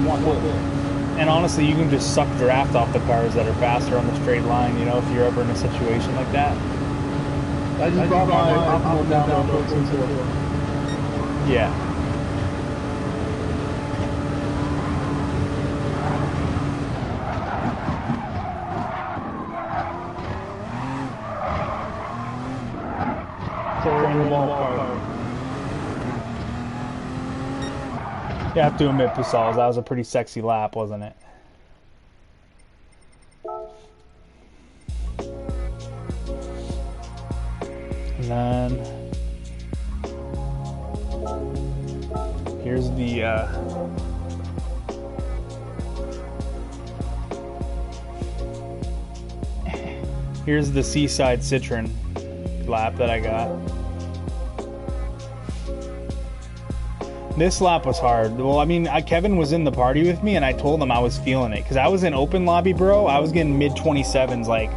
You want this. And honestly, you can just suck draft off the cars that are faster on the straight line, you know, if you're ever in a situation like that. I just brought my optimal down to it. Yeah. So we're in the ballpark. You have to admit, Pasals, that was a pretty sexy lap, wasn't it? And then here's the here's the Seaside Citroen lap that I got. This lap was hard. Well, I mean, Kevin was in the party with me, and I told him I was feeling it. Because I was in open lobby, bro. I was getting mid-27s, like,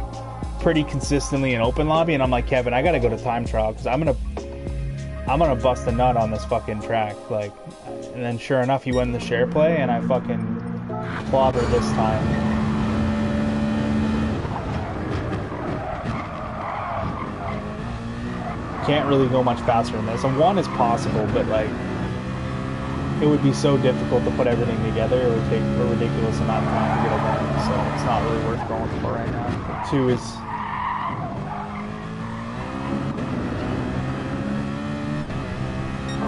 pretty consistently in open lobby. And I'm like, Kevin, I gotta go to time trial. Because I'm gonna bust a nut on this fucking track. Like, and then sure enough, he went in the share play, and I fucking clobbered this time. Can't really go much faster than this. And 1 is possible, but, like... it would be so difficult to put everything together. It would take a ridiculous amount of time to get it done, so it's not really worth going for right now. 2 is...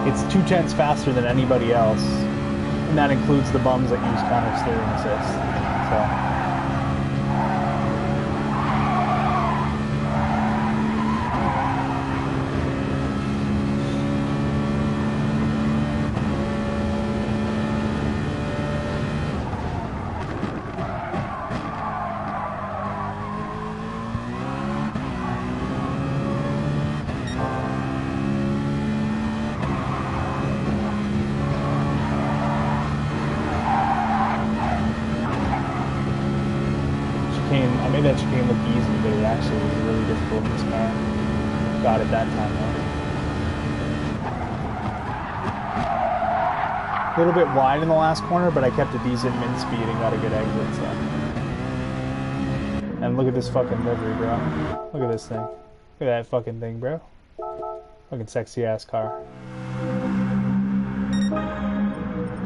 it's 2/10 faster than anybody else, and that includes the bums that use counter steering assist. So... I made that chicane look easy, but it actually was really difficult in this car. Got it that time though. A little bit wide in the last corner, but I kept a decent mid-speed and got a good exit, so. And look at this fucking livery, bro. Look at this thing. Look at that fucking thing, bro. Fucking sexy ass car.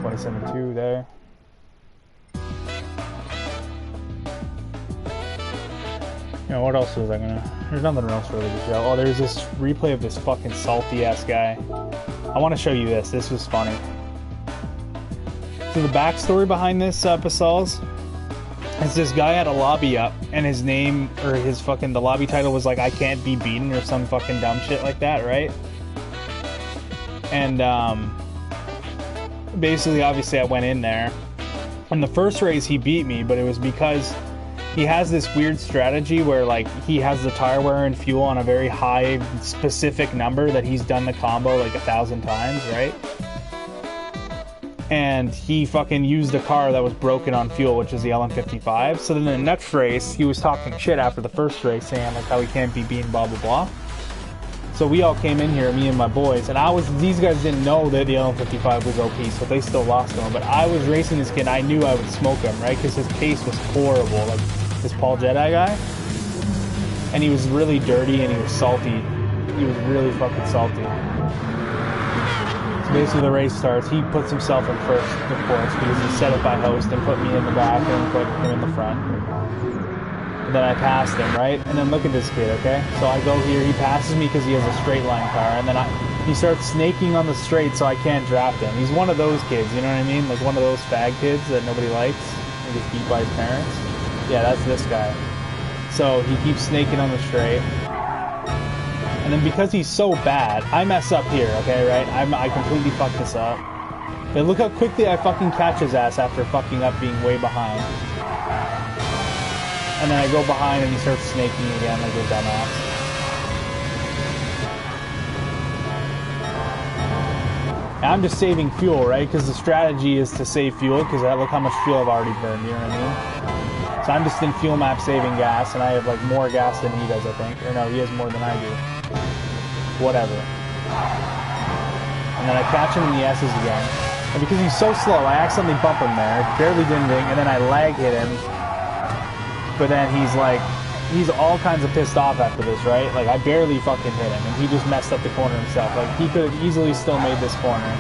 27.2 there. You know, what else was I gonna... there's nothing else really to show. Oh, there's this replay of this fucking salty-ass guy. I want to show you this. This was funny. So the backstory behind this, Pasals, is this guy had a lobby up, and his name, or his fucking, the lobby title was like, I can't be beaten, or some fucking dumb shit like that, right? And, basically, obviously, I went in there. In the first race, he beat me, but it was because he has this weird strategy where, like, he has the tire wear and fuel on a very high, specific number that he's done the combo, like, 1,000 times, right? And he fucking used a car that was broken on fuel, which is the LM55. So then the next race, he was talking shit after the first race, saying, like, how he can't be beaten, blah, blah, blah. So we all came in here, me and my boys, and these guys didn't know that the LM55 was OP, so they still lost to him. But I was racing this kid, and I knew I would smoke him, right? Because his pace was horrible, like this Paul Jedi guy. And he was really dirty, and he was salty. He was really fucking salty. So basically the race starts, he puts himself in first, of course, because he set it by host and put me in the back and put him in the front. Then I passed him, right? And then look at this kid, okay? So I go here, he passes me because he has a straight line car, and then he starts snaking on the straight so I can't draft him. He's one of those kids, you know what I mean? Like one of those fag kids that nobody likes. He gets beat by his parents. Yeah, that's this guy. So he keeps snaking on the straight. And then because he's so bad, I mess up here, okay, right? I completely fuck this up. But look how quickly I fucking catch his ass after fucking up being way behind. And then I go behind and he starts snaking again like a dumbass. And I'm just saving fuel, right? Because the strategy is to save fuel, because look how much fuel I've already burned, you know what I mean? So I'm just in fuel map saving gas, and I have like more gas than he does, I think. Or no, he has more than I do. Whatever. And then I catch him in the S's again. And because he's so slow, I accidentally bump him there, barely did anything, and then I lag hit him. But then he's all kinds of pissed off after this, right? Like, I barely fucking hit him, and he just messed up the corner himself. Like, he could have easily still made this corner.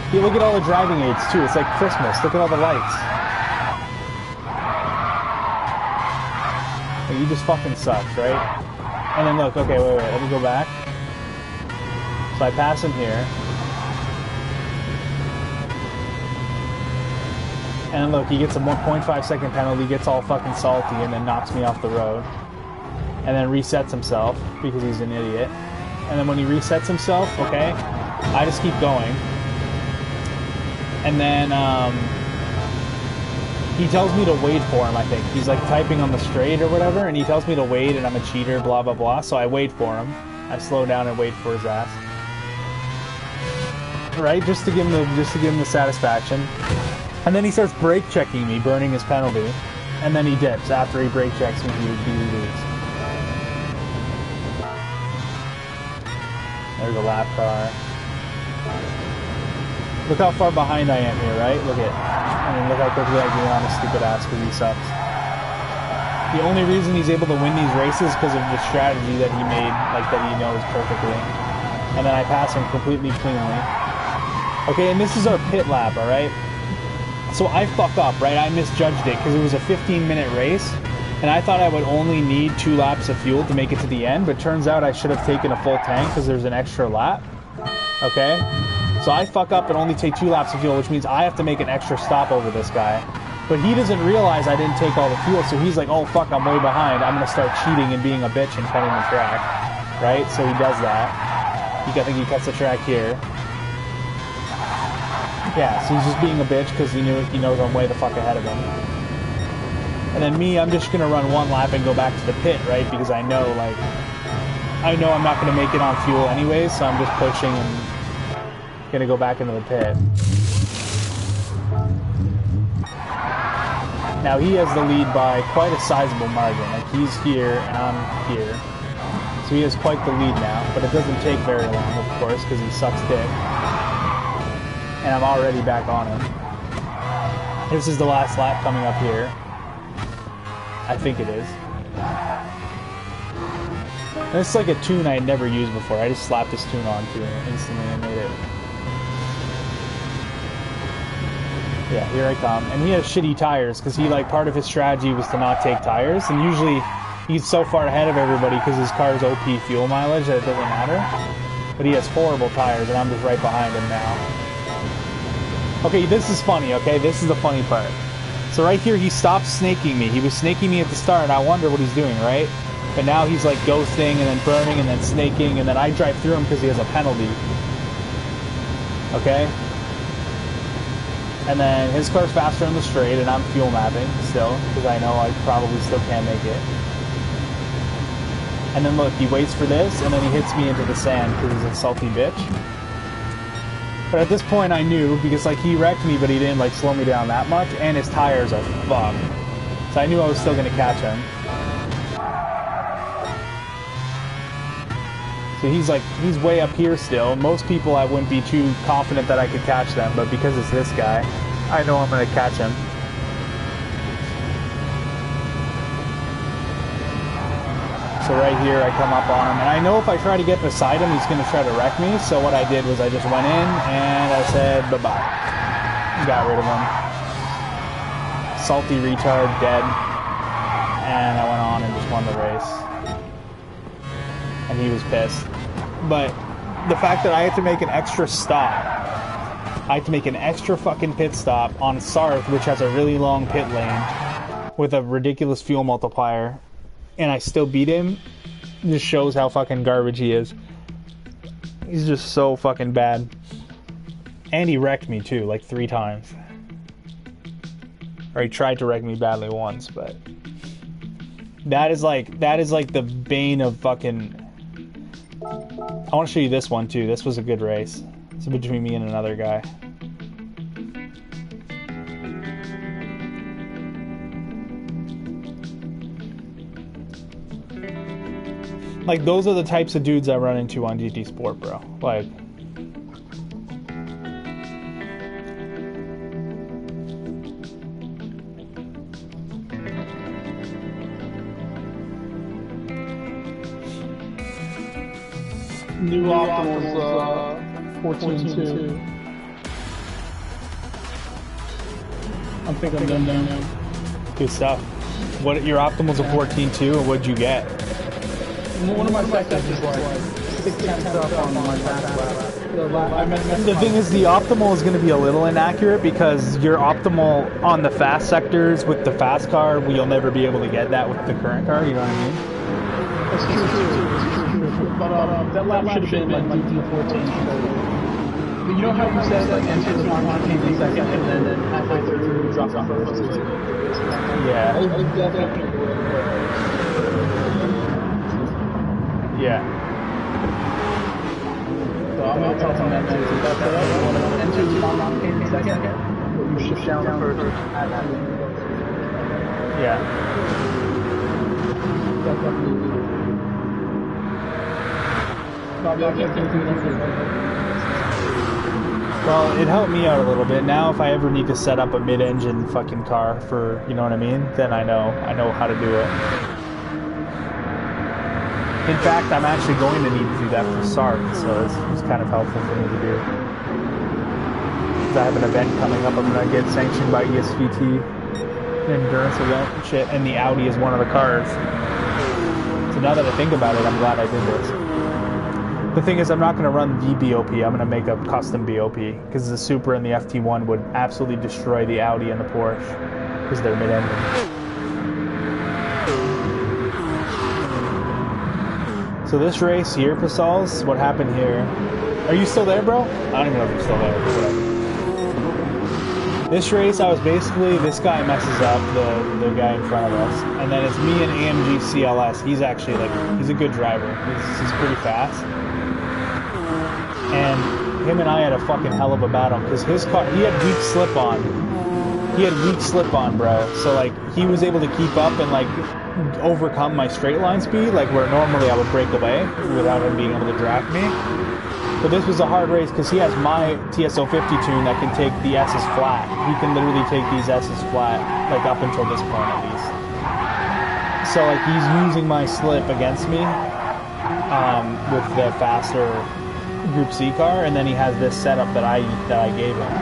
Yeah, look at all the driving aids, too. It's like Christmas. Look at all the lights. Like, he just fucking sucks, right? And then look, okay, wait, let me go back. So I pass him here. And look, he gets a 1.5 second penalty, gets all fucking salty, and then knocks me off the road. And then resets himself, because he's an idiot. And then when he resets himself, okay, I just keep going. And then, he tells me to wait for him, I think. He's like typing on the straight or whatever, and he tells me to wait, and I'm a cheater, blah, blah, blah. So I wait for him. I slow down and wait for his ass. Right? Just to give him the satisfaction. And then he starts brake checking me, burning his penalty. And then he dips. After he brake checks me, he leaves. There's a lap car. Look how far behind I am here, right? Look at, I mean, look how quickly I get on his stupid ass because he sucks. The only reason he's able to win these races is because of the strategy that he made, like that he knows perfectly. And then I pass him completely cleanly. Okay, and this is our pit lap, alright? So I fuck up, right? I misjudged it because it was a 15-minute race, and I thought I would only need 2 laps of fuel to make it to the end, but turns out I should have taken a full tank because there's an extra lap. Okay? So I fuck up and only take 2 laps of fuel, which means I have to make an extra stop over this guy. But he doesn't realize I didn't take all the fuel, so he's like, oh fuck, I'm way behind. I'm going to start cheating and being a bitch and cutting the track. Right? So he does that. I think he cuts the track here. Yeah, so he's just being a bitch because he knows I'm way the fuck ahead of him. And then me, I'm just gonna run 1 lap and go back to the pit, right? Because I know I'm not gonna make it on fuel anyways, so I'm just pushing and gonna go back into the pit. Now he has the lead by quite a sizable margin. Like he's here and I'm here. So he has quite the lead now, but it doesn't take very long, of course, because he sucks dick. And I'm already back on him. This is the last lap coming up here. I think it is. And this is like a tune I had never used before. I just slapped this tune onto it instantly and made it. Yeah, here I come. And he has shitty tires because part of his strategy was to not take tires. And usually he's so far ahead of everybody because his car's OP fuel mileage that it doesn't matter. But he has horrible tires and I'm just right behind him now. Okay, this is funny, okay? This is the funny part. So right here, he stopped snaking me. He was snaking me at the start, and I wonder what he's doing, right? But now he's like ghosting and then burning and then snaking, and then I drive through him because he has a penalty. Okay? And then his car's faster in the straight, and I'm fuel mapping still, because I know I probably still can't make it. And then look, he waits for this, and then he hits me into the sand because he's a salty bitch. But at this point I knew, because like he wrecked me, but he didn't like slow me down that much, and his tires are fucked. So I knew I was still gonna catch him. So he's way up here still. Most people I wouldn't be too confident that I could catch them, but because it's this guy, I know I'm gonna catch him. So right here, I come up on him, and I know if I try to get beside him, he's going to try to wreck me. So what I did was I just went in, and I said bye-bye. Got rid of him. Salty retard, dead. And I went on and just won the race. And he was pissed. But the fact that I had to make an extra stop, I had to make an extra fucking pit stop on Sarth, which has a really long pit lane, with a ridiculous fuel multiplier, and I still beat him, just shows how fucking garbage he is. He's just so fucking bad. And he wrecked me too, like 3 times. Or he tried to wreck me badly once, but that is like the bane of fucking... I want to show you this one too. This was a good race. It's between me and another guy. Like, those are the types of dudes I run into on GT Sport, bro. Like... New Optimal's 14.2. I'm thinking I'm done now. Good stuff. What, your Optimal's a 14.2, and what'd you get? One of my sectors is like 6/10 up on my fast lap. The thing is, the optimal is going to be a little inaccurate because your optimal on the fast sectors with the fast car, you'll never be able to get that with the current car, you know what I mean? That's true. But that lap should have been like DT14. But you know how you said like enter the mark came in second and then halfway through drop off first? Yeah. Yeah. So I'm going to tell them that too. So that's what you want to enter the mark came in second, you shift down first. Yeah. Well, it helped me out a little bit. Now if I ever need to set up a mid-engine fucking car for, you know what I mean, then I know how to do it. In fact, I'm actually going to need to do that for Sark, so it's kind of helpful for me to do. Because I have an event coming up, I'm going to get sanctioned by ESVT, an endurance event and shit, and the Audi is one of the cars. So now that I think about it, I'm glad I did this. The thing is, I'm not going to run the BOP, I'm going to make a custom BOP, because the Supra and the FT1 would absolutely destroy the Audi and the Porsche, because they're mid-engine. So this race here, Pasals, what happened here... Are you still there, bro? I don't even know if you're still there, but whatever. This race, I was basically... This guy messes up, the guy in front of us. And then it's me and AMG CLS. He's actually, like... He's a good driver. He's pretty fast. And him and I had a fucking hell of a battle, because his car... He had weak slip-on. Bro. So, like, he was able to keep up and, like... overcome my straight line speed, like where normally I would break away without him being able to draft me. But this was a hard race because he has my TSO50 tune that can take the S's flat. He can literally take these S's flat, like up until this point at least. So like he's using my slip against me with the faster Group C car, and then he has this setup that I gave him.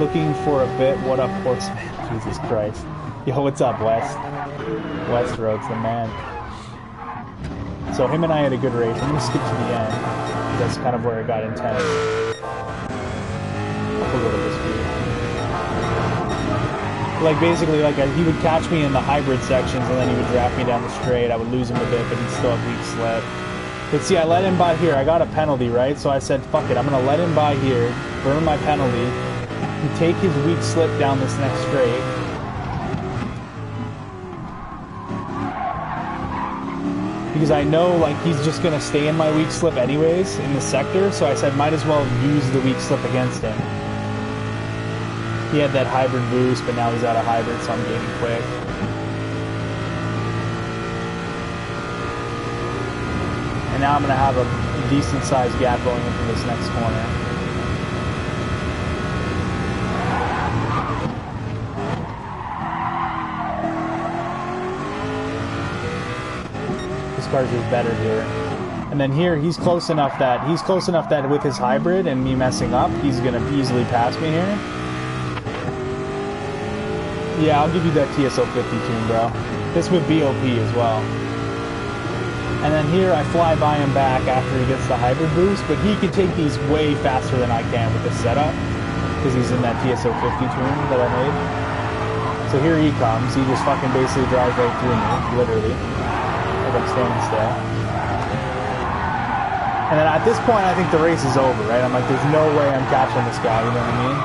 Looking for a bit. What up, horseman? Jesus Christ. Yo, what's up, West? Westroad's the man. So him and I had a good race. I'm going to skip to the end. That's kind of where it got intense. I'll put a little bit of speed. Like basically, like he would catch me in the hybrid sections, and then he would draft me down the straight. I would lose him a bit, but he'd still have weak slip. But see, I let him by here. I got a penalty, right? So I said, fuck it, I'm gonna let him by here, burn my penalty, and take his weak slip down this next straight. Because I know, like, he's just gonna stay in my weak slip anyways in the sector. So I said, might as well use the weak slip against him. He had that hybrid boost, but now he's out of hybrid, so I'm gaining quick. And now I'm going to have a decent sized gap going into this next corner. This car's just better here. And then here, he's close enough that with his hybrid and me messing up, he's going to easily pass me here. Yeah, I'll give you that TSO 50 tune, bro. This with BOP as well. And then here I fly by him back after he gets the hybrid boost, but he can take these way faster than I can with this setup, because he's in that TSO 50 tune that I made. So here he comes. He just fucking basically drives right through me, literally. Like I'm standing still. And then at this point, I think the race is over, right? I'm like, there's no way I'm catching this guy, you know what I mean?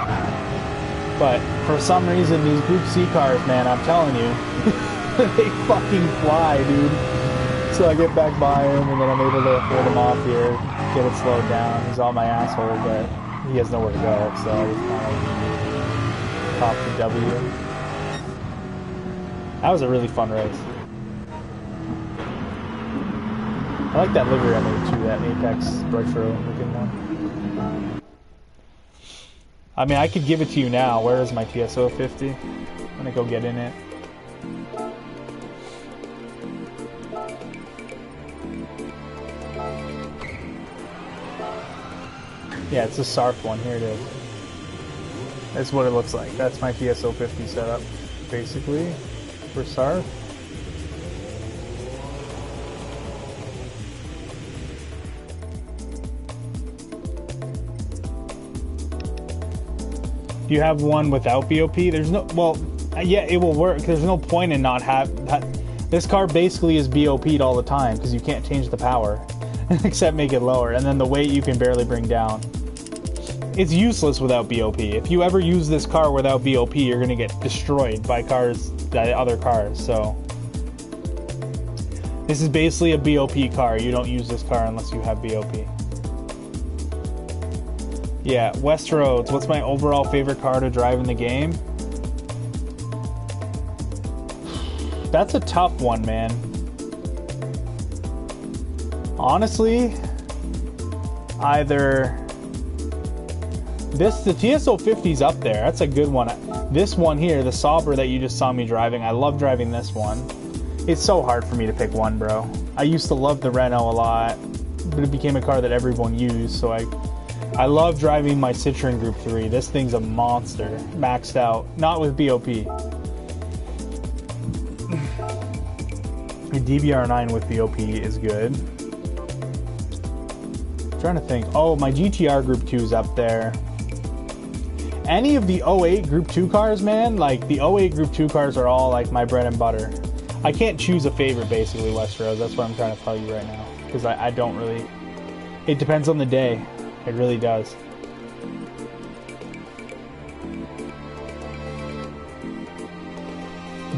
But for some reason, these Group C cars, man, I'm telling you, they fucking fly, dude. So I get back by him, and then I'm able to hold him off here, get it slowed down. He's on my asshole, but he has nowhere to go, so I just kind of top the W. That was a really fun race. I like that livery I made too, that Apex retro looking one. I mean, I could give it to you now. Where is my TSO 50? I'm gonna go get in it. Yeah, it's a SARF one. Here it is. That's what it looks like. That's my TSO 50 setup, basically, for SARF. Do you have one without BOP? There's no, well, yeah, it will work. There's no point in not have, this car basically is BOP'd all the time because you can't change the power except make it lower, and then the weight you can barely bring down. It's useless without BOP. If you ever use this car without BOP, you're gonna get destroyed by other cars, so. This is basically a BOP car. You don't use this car unless you have BOP. Yeah, Westroads. What's my overall favorite car to drive in the game? That's a tough one, man. Honestly, either the TSO 50's up there. That's a good one. This one here, the Sauber that you just saw me driving, I love driving this one. It's so hard for me to pick one, bro. I used to love the Renault a lot, but it became a car that everyone used, so I love driving my Citroen Group 3. This thing's a monster. Maxed out. Not with BOP. The DBR9 with BOP is good. I'm trying to think. Oh, my GTR Group 2's up there. Any of the 08 Group 2 cars, man, like the 08 Group 2 cars are all like my bread and butter. I can't choose a favorite, basically, Westeros. That's what I'm trying to tell you right now. Because I don't really... It depends on the day. It really does.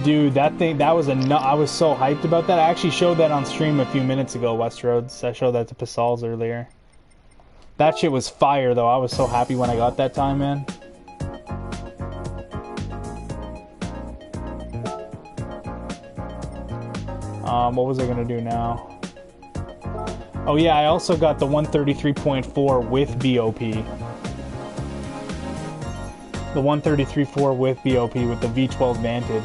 Dude, that thing, that was I was so hyped about that. I actually showed that on stream a few minutes ago, Westroads. I showed that to Pasals earlier. That shit was fire, though. I was so happy when I got that time, man. What was I gonna do now? Oh yeah, I also got the 133.4 with BOP. The 133.4 with BOP with the V12 Vantage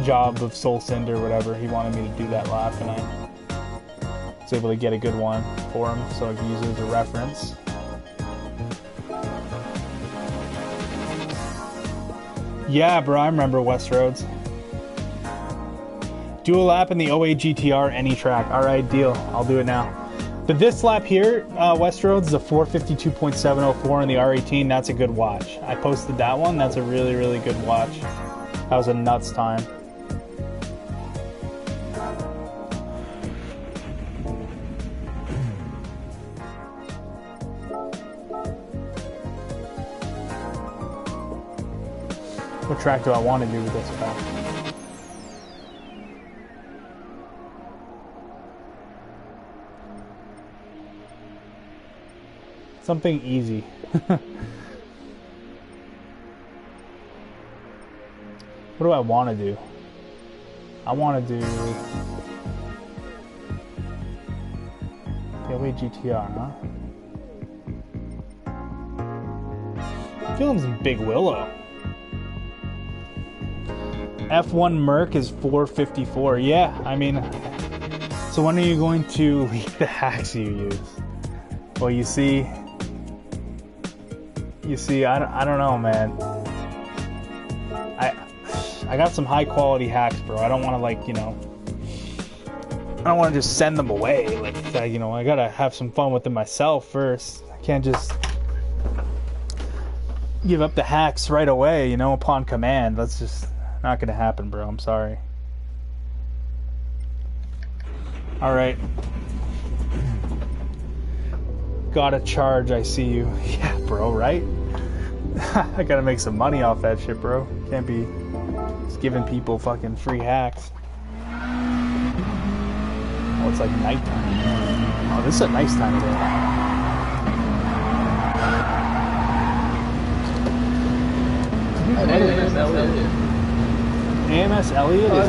job of Soul Cinder, whatever. He wanted me to do that lap, and I was able to get a good one for him, so I could use it as a reference. Yeah, bro, I remember Westroads. Do a lap in the 08 GTR any track. Alright, deal. I'll do it now. But this lap here, Westroads, is a 452.704 in the R18. That's a good watch. I posted that one. That's a really, really good watch. That was a nuts time. What track do I want to do with this car? Something easy. What do I want to do? I want to do the LA GTR, huh? I'm feeling some Big Willow. F1 Merc is 454. Yeah, I mean, so when are you going to leave the hacks you use? Well, you see, I don't know, man. I got some high quality hacks, bro. I don't want to, like, you know, I don't want to just send them away. Like, you know, I gotta have some fun with them myself first. I can't just give up the hacks right away, you know, upon command. That's just not gonna happen, bro. I'm sorry. All right. Gotta charge, I see you. Yeah, bro, right? I gotta make some money off that shit, bro. Can't be just giving people fucking free hacks. Oh, it's like nighttime. Oh, this is a nice time of day. AMS Elliott is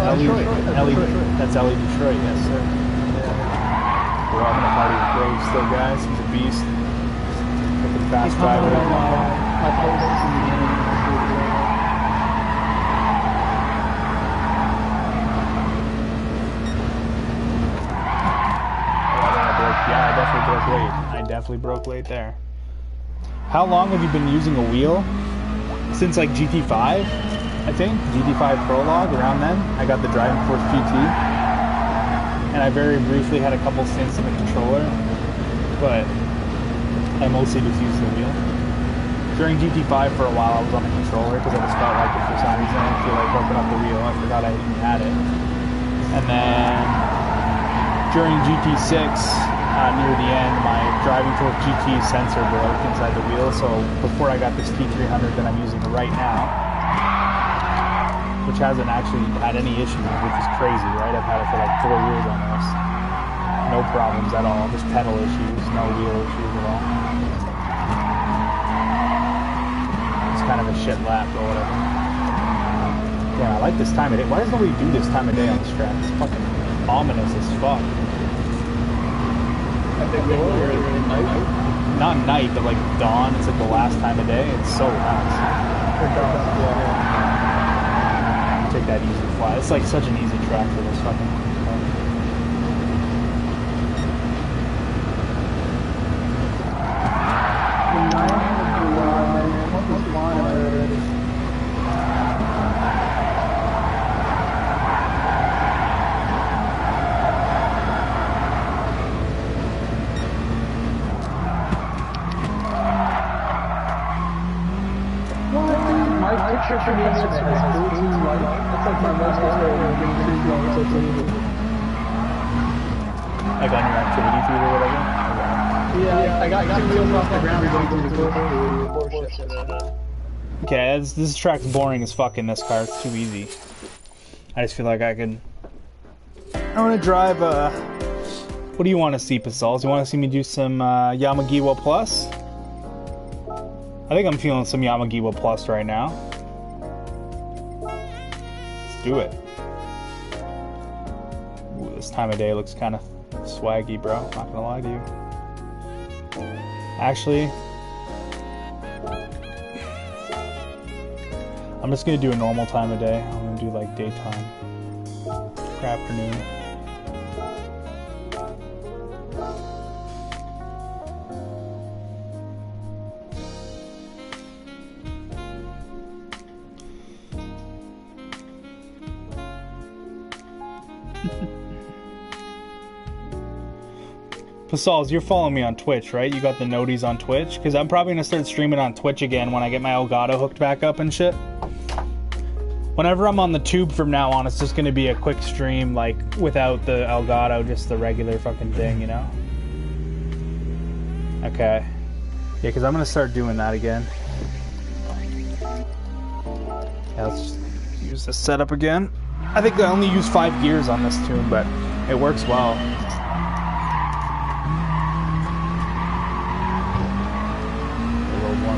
that's Ellie Detroit, yes, sir. Yeah. We're all gonna party with Grove still, guys. He's a beast. Fucking fast driver. Yeah, I definitely broke weight there. How long have you been using a wheel? Since like GT5, I think. GT5 Prologue, around then. I got the Driving Force GT. And I very briefly had a couple stints in the controller. But I mostly just used the wheel. During GT5 for a while I was on the controller because I just felt like for some reason I didn't feel like opening up the wheel. I forgot I even had it. And then during GT6, near the end, my Driving Force GT sensor broke inside the wheel, so before I got this T300 that I'm using right now, which hasn't actually had any issues, which is crazy, right? I've had it for like 4 years almost. No problems at all, just pedal issues, no wheel issues at all. It's kind of a shit lap or whatever. Yeah, I like this time of day. Why does nobody do this time of day on this track? It's fucking ominous as fuck. Not night, but like dawn. It's like the last time of day. It's so nice. Take that easy fly. It's like such an easy track for this fucking. Like on your activity feed or whatever? Yeah, I got 2 wheels off the ground going through the course. Okay, this track's boring as fuck in this car. It's too easy. I just feel like I could... I want to drive, what do you want to see, Pasals? You want to see me do some Yamagiwa Plus? I think I'm feeling some Yamagiwa Plus right now. Let's do it. Ooh, this time of day looks kind of swaggy, bro. Not gonna lie to you. Actually, I'm just gonna do a normal time of day. I'm gonna do like daytime or afternoon. Pasals, you're following me on Twitch, right? You got the noties on Twitch? Because I'm probably going to start streaming on Twitch again when I get my Elgato hooked back up and shit. Whenever I'm on the tube from now on, it's just going to be a quick stream, like, without the Elgato, just the regular fucking thing, you know? Okay. Yeah, because I'm going to start doing that again. Yeah, let's just use this setup again. I think I only use 5 gears on this tune, but it works well.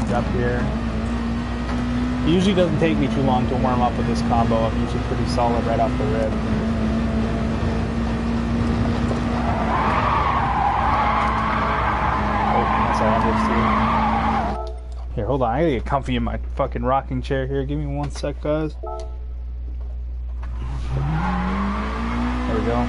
Up here. It usually doesn't take me too long to warm up with this combo. I'm usually pretty solid right off the rip. Oh, that's all understood. Here, hold on. I gotta get comfy in my fucking rocking chair here. Give me 1 sec, guys. There we go.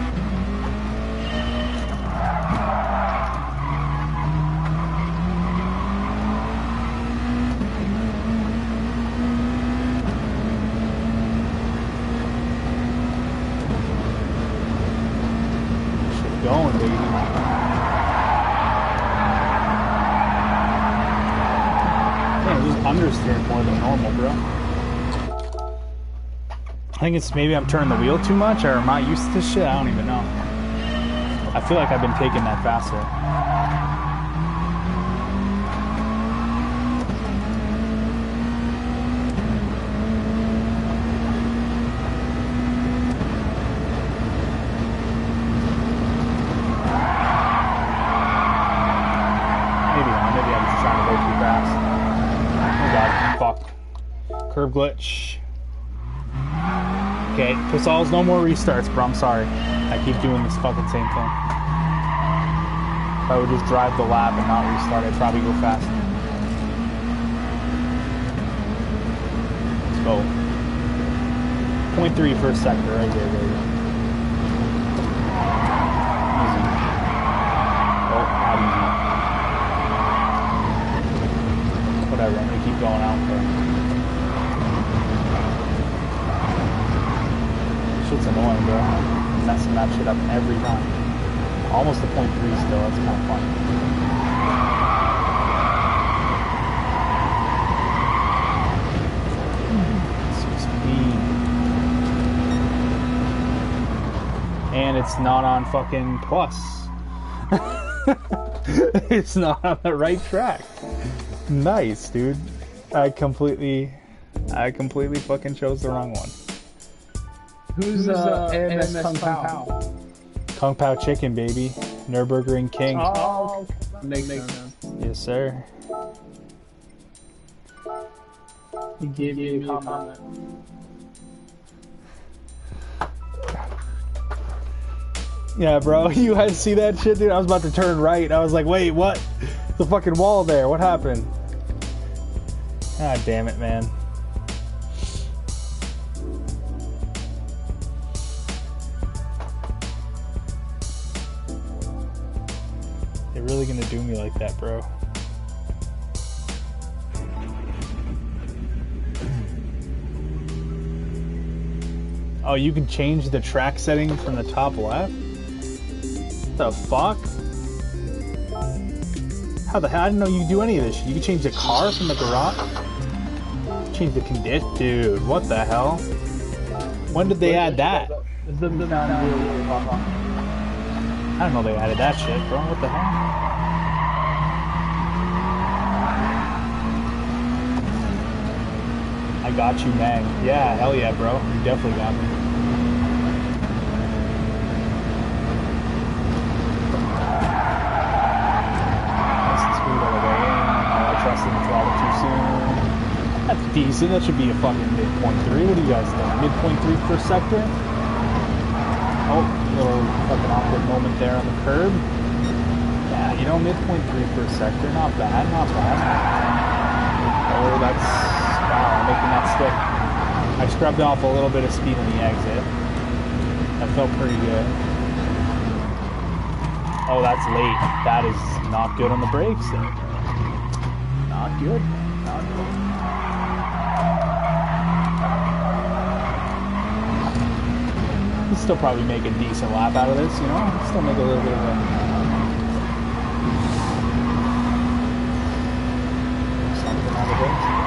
Going, baby. Man, just understeering more than normal, bro. I think it's maybe I'm turning the wheel too much, or am I used to this shit? I don't even know. I feel like I've been taking that faster. Curve glitch. Okay, Pasals, no more restarts, bro. I'm sorry. I keep doing this fucking same thing. If I would just drive the lap and not restart, I'd probably go faster. Let's go. 0.3 first sector right here, baby. Easy. Oh, not easy. Whatever, I'm gonna keep going out there. Shit's annoying, bro. I'm messing that shit up every time. Almost a 0.3 still, that's kind of fun. And it's not on fucking plus. It's not on the right track. Nice, dude. I completely fucking chose the wrong one. Who's AMS Kung Pao? Kung Pao Chicken, baby. Nürburgring King. Oh, makes sense. Yes, sir. He gave me a compliment. Yeah, bro. You guys see that shit, dude? I was about to turn right. I was like, wait, what? The fucking wall there. What happened? God damn it, man. They're really gonna do me like that, bro. Oh, you can change the track setting from the top left? What the fuck? How the hell? I didn't know you could do any of this shit. You can change the car from the garage? Change the condition? Dude, what the hell? When did they add that? It doesn't sound really pop on. I don't know they added that shit, bro. What the hell? I got you, man. Yeah, hell yeah, bro. You definitely got me. That's the speed all the way in. I trusted the throttle too soon. That's decent. That should be a fucking mid-.3. What do you guys think? Mid-.3 per sector? Oh, little fucking awkward moment there on the curb. Yeah, you know, mid-.3 per sector. Not bad, not bad. Oh, that's... wow, making that stick. I scrubbed off a little bit of speed on the exit. That felt pretty good. Oh, that's late. That is not good on the brakes there. Not good. Not good. Still probably make a decent lap out of this, you know? Still make a little bit of a perfect.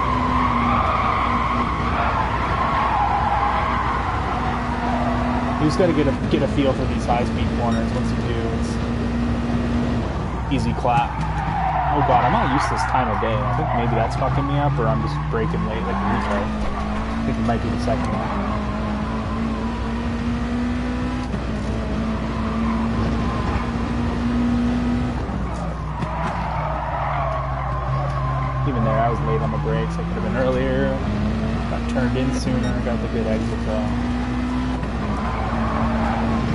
You just gotta get a feel for these high-speed corners. Once you do, it's easy clap. Oh god, I'm not used to this time of day. I think maybe that's fucking me up, or I'm just braking late like a retard. I think it might be the second one. Even there, I was late on the brakes. I could have been earlier. Got turned in sooner. Got the good exit though.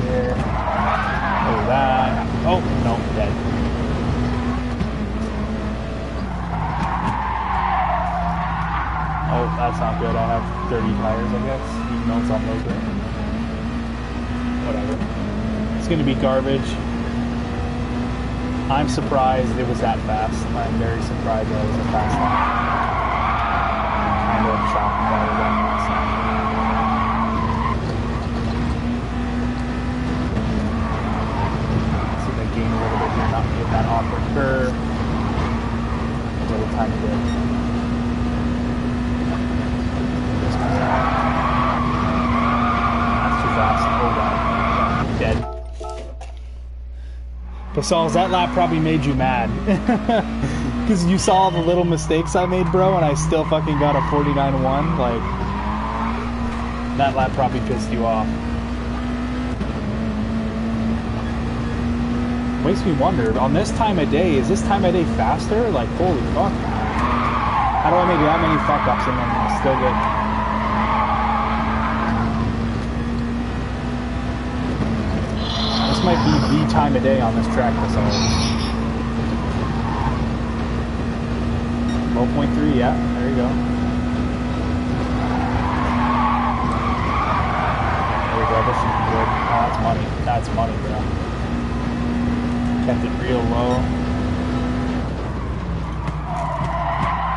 Here. Oh, that. Oh, no, dead. Oh, that's not good. I have dirty tires, I guess. Even though it's on low grade. Whatever. It's gonna be garbage. I'm surprised it was that fast. I'm very surprised that it was a fast lap. Kind of shocked that it was that fast. See if I gain a little bit here, not get that awkward curve. A little tiny bit. That's too fast. Oh god. Dead. Basals, that lap probably made you mad. Because you saw all the little mistakes I made, bro, and I still fucking got a 49-1. Like, that lap probably pissed you off. Makes me wonder, on this time of day, is this time of day faster? Like, holy fuck. How do I make that many fuck-ups and then still get... This might be the time of day on this track, Basals. Low 0.3, yeah, there you go. There we go, this should be good. Oh, that's money. That's money, bro. Kept it real low.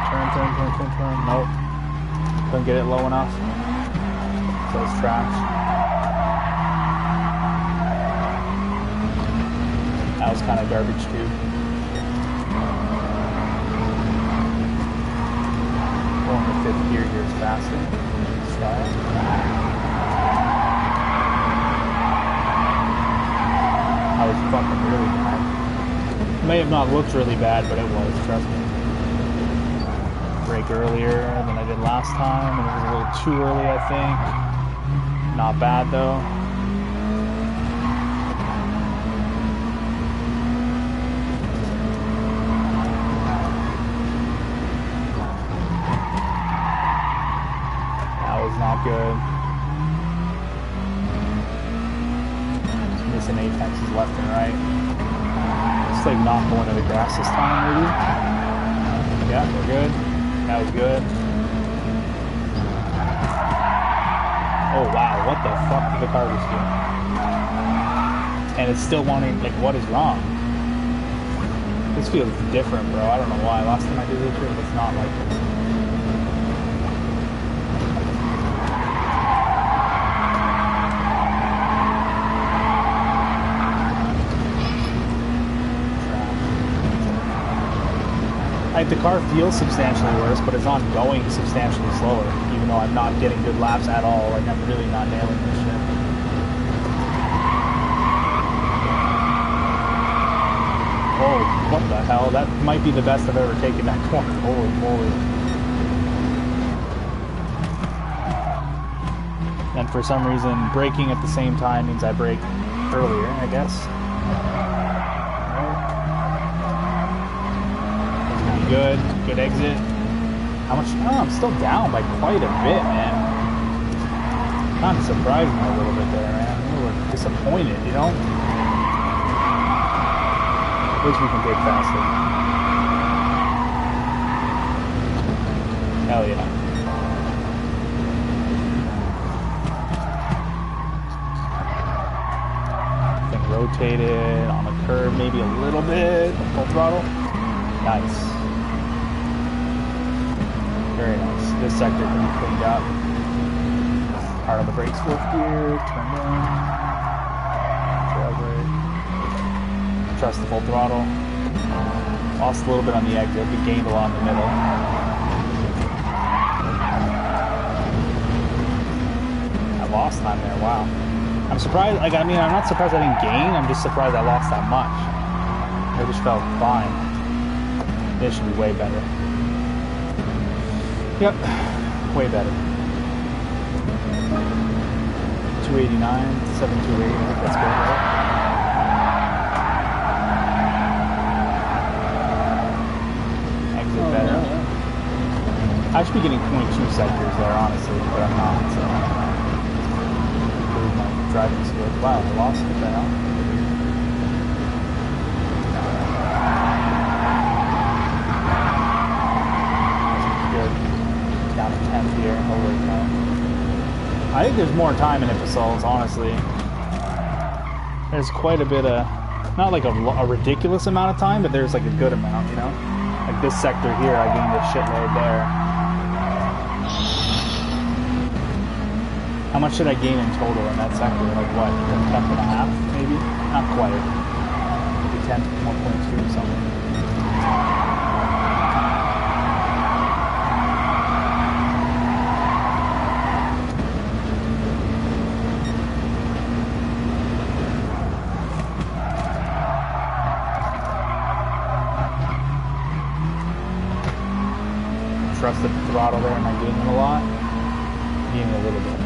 Turn. Nope. Couldn't get it low enough. So it's trash. That was kind of garbage too. Going to fifth gear here is faster. Let's try it. I was fucking really bad. May have not looked really bad, but it was, trust me. Brake earlier than I did last time, and it was a little too early, I think. Not bad though. Not good. Just missing apexes left and right. Just like not going to the grass this time, maybe. Yeah, we're good. That was good. Oh wow, what the fuck did the car just do? And it's still wanting, like, what is wrong? This feels different, bro. I don't know why. Last time I did this, it was not like this. Like, the car feels substantially worse, but it's not going substantially slower, even though I'm not getting good laps at all. Like, I'm really not nailing this shit. Oh, what the hell? That might be the best I've ever taken that corner. Holy moly. And for some reason, braking at the same time means I brake earlier, I guess. Good exit. How much? Oh, I'm still down by quite a bit, man. Kind of surprised me a little bit there, man. I'm a little disappointed, you know? At least we can take faster. Hell yeah. Then rotated on the curve, maybe a little bit. Full throttle. Nice. Very nice. This sector can be cleaned up. Hard on the brakes, fourth gear, turn in. Trail brake. Trust the full throttle. Lost a little bit on the exit, but gained a lot in the middle. lost time there. Wow. I'm surprised. Like, I mean, I'm not surprised I didn't gain. I'm just surprised I lost that much. I just felt fine. This should be way better. Yep, way better. 289, 728. I think that's good, right? Exit better. I should be getting 0.2 sectors there, honestly, but I'm not, so. Improve my driving skills. Wow, I lost it, what the hell? Good. Down to 10th here, holy cow. I think there's more time in Ipasols, honestly. There's quite a bit of, not like a ridiculous amount of time, but there's like a good amount, you know? Like this sector here, I gained a shitload there. How much did I gain in total in that sector? Like what, 10th and a half, maybe? Not quite. Maybe 10th, 1.2 or something. Trust the throttle there, am I gaining a lot? Gaining a little bit.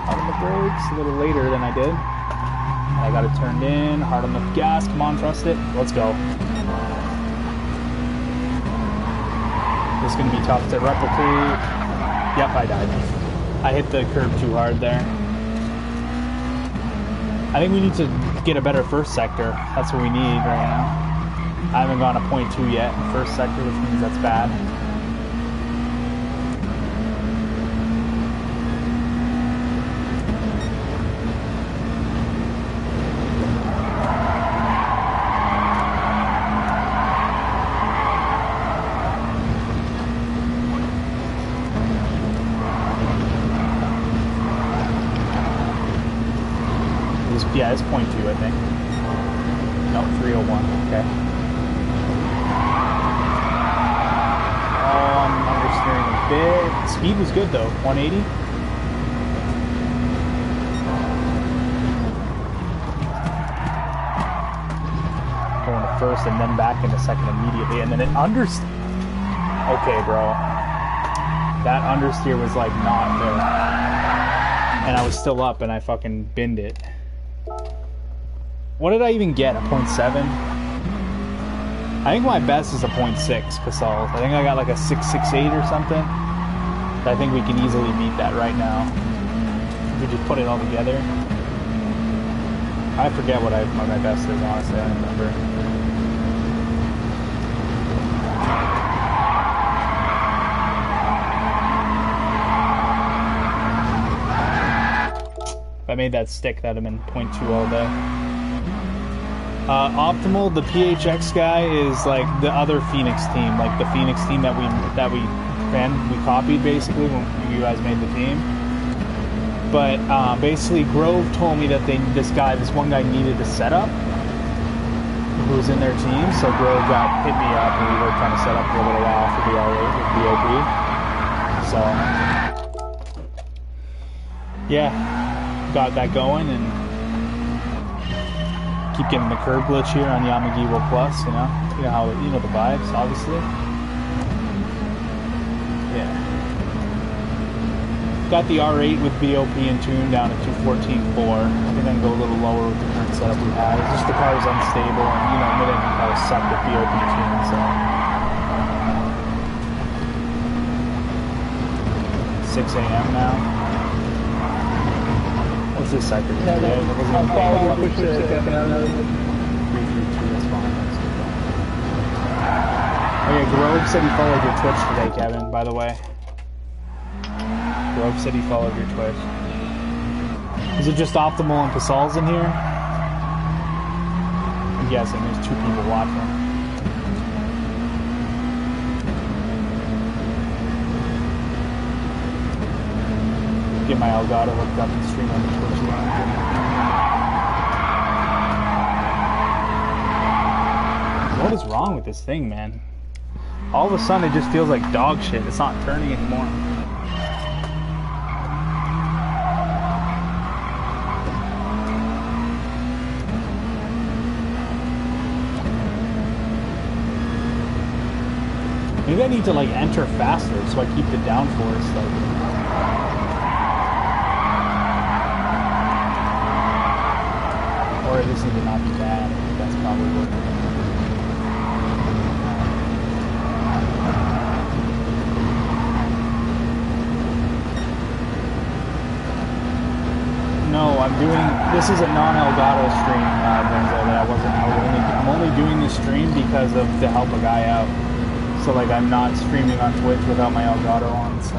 Hard on the brakes, a little later than I did. I got it turned in, hard on the gas, come on, trust it. Let's go. This is going to be tough to replicate. Yep, I died. I hit the curb too hard there. I think we need to get a better first sector. That's what we need right now. I haven't gone a 0.2 yet in the first sector, which means that's bad. Yeah, it's 0.2, I think. No, 301, okay. Understeering a bit. Speed was good though, 180. Going to first and then back into second immediately, and then it understeer. Okay, bro. That understeer was like not there. And I was still up and I fucking binned it. What did I even get? A 0.7? I think my best is a 0.6 Casals. I think I got like a 668 or something. I think we can easily beat that right now. If we just put it all together. I forget what my best is, honestly. I don't remember. If I made that stick, that would have been 0.2 all day. Optimal, the PHX guy is like the other Phoenix team, like the Phoenix team that we copied basically when you guys made the team. But basically, Grove told me that this one guy needed a setup who was in their team, so Grove hit me up and we were trying to set up for a little while for the R8 with BOP. So yeah, got that going and keep getting the curb glitch here on Yamagiwa Plus, you know how the vibes, obviously. Yeah. Got the R8 with BOP and tune down to 214.4. I think I can go a little lower with the current setup we have. It's just the car is unstable, and mid-engine cars suck with BOP tune, so 6 a.m. now. What's this sector? Yeah, it wasn't on follow. 332, that's fine. Oh yeah, Grove said he followed your Twitch today, Kevin, by the way. Grove said he followed your Twitch. Is it just Optimal and Casals in here? I'm guessing there's 2 people watching. Get my Elgato hooked up and stream on the Twitch line. What is wrong with this thing, man? All of a sudden, it just feels like dog shit. It's not turning anymore. Maybe I need to like enter faster so I keep the downforce like. Or I just need to not be bad. That's probably what. No, I'm doing. This is a non-Elgato stream, Renzo. That I'm only doing this stream because of to help a guy out. So like I'm not streaming on Twitch without my Elgato on, so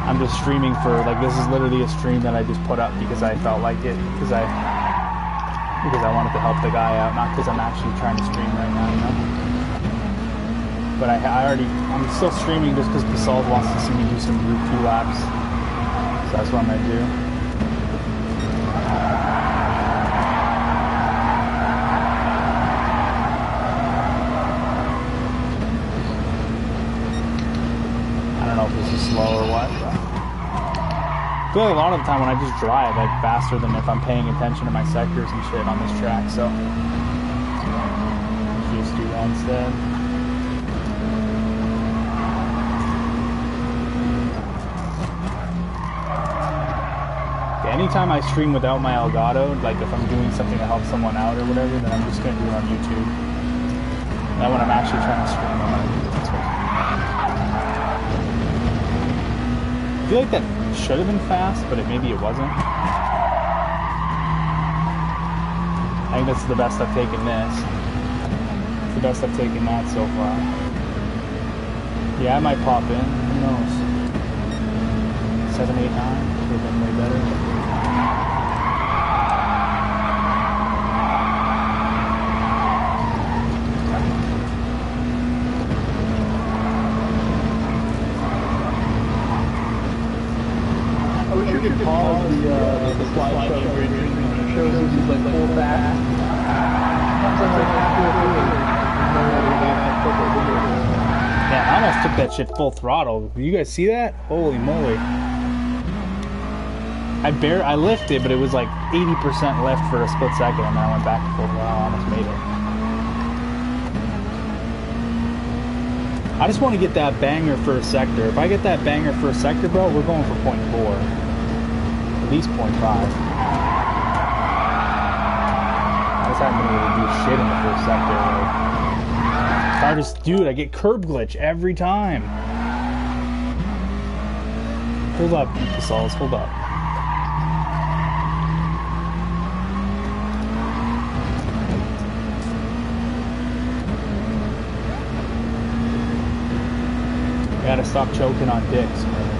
I'm just streaming for like this is literally a stream that I just put up because I felt like it because I wanted to help the guy out, not because I'm actually trying to stream right now, you know. But I'm still streaming just because Basalt wants to see me do some Route 2 laps, so that's what I'm gonna do. Slow or what? But I feel like a lot of the time when I just drive, like faster than if I'm paying attention to my sectors and shit on this track. So just do that instead. Okay, anytime I stream without my Elgato, like if I'm doing something to help someone out or whatever, then I'm just gonna do it on YouTube. And then when I'm actually trying to stream, I'm gonna do it this way. I feel like that should have been fast, but maybe it wasn't. I think that's the best I've taken this. It's the best I've taken that so far. Yeah, I might pop in. Who knows? 7, 8, 9 would have been way better. You could pause the slideshow where it shows you like full fast. Yeah, I almost took that shit full throttle. You guys see that? Holy moly. I lifted, but it was like 80% lift for a split second, and then I went back to full throttle. I almost made it. I just want to get that banger first sector. If I get that banger first sector, bro, we're going for 0.4. At least 0.5. I just haven't been able to do shit in the first sector. Like, dude, I get curb glitch every time. Hold up, Basalz, hold up. I gotta stop choking on dicks, man.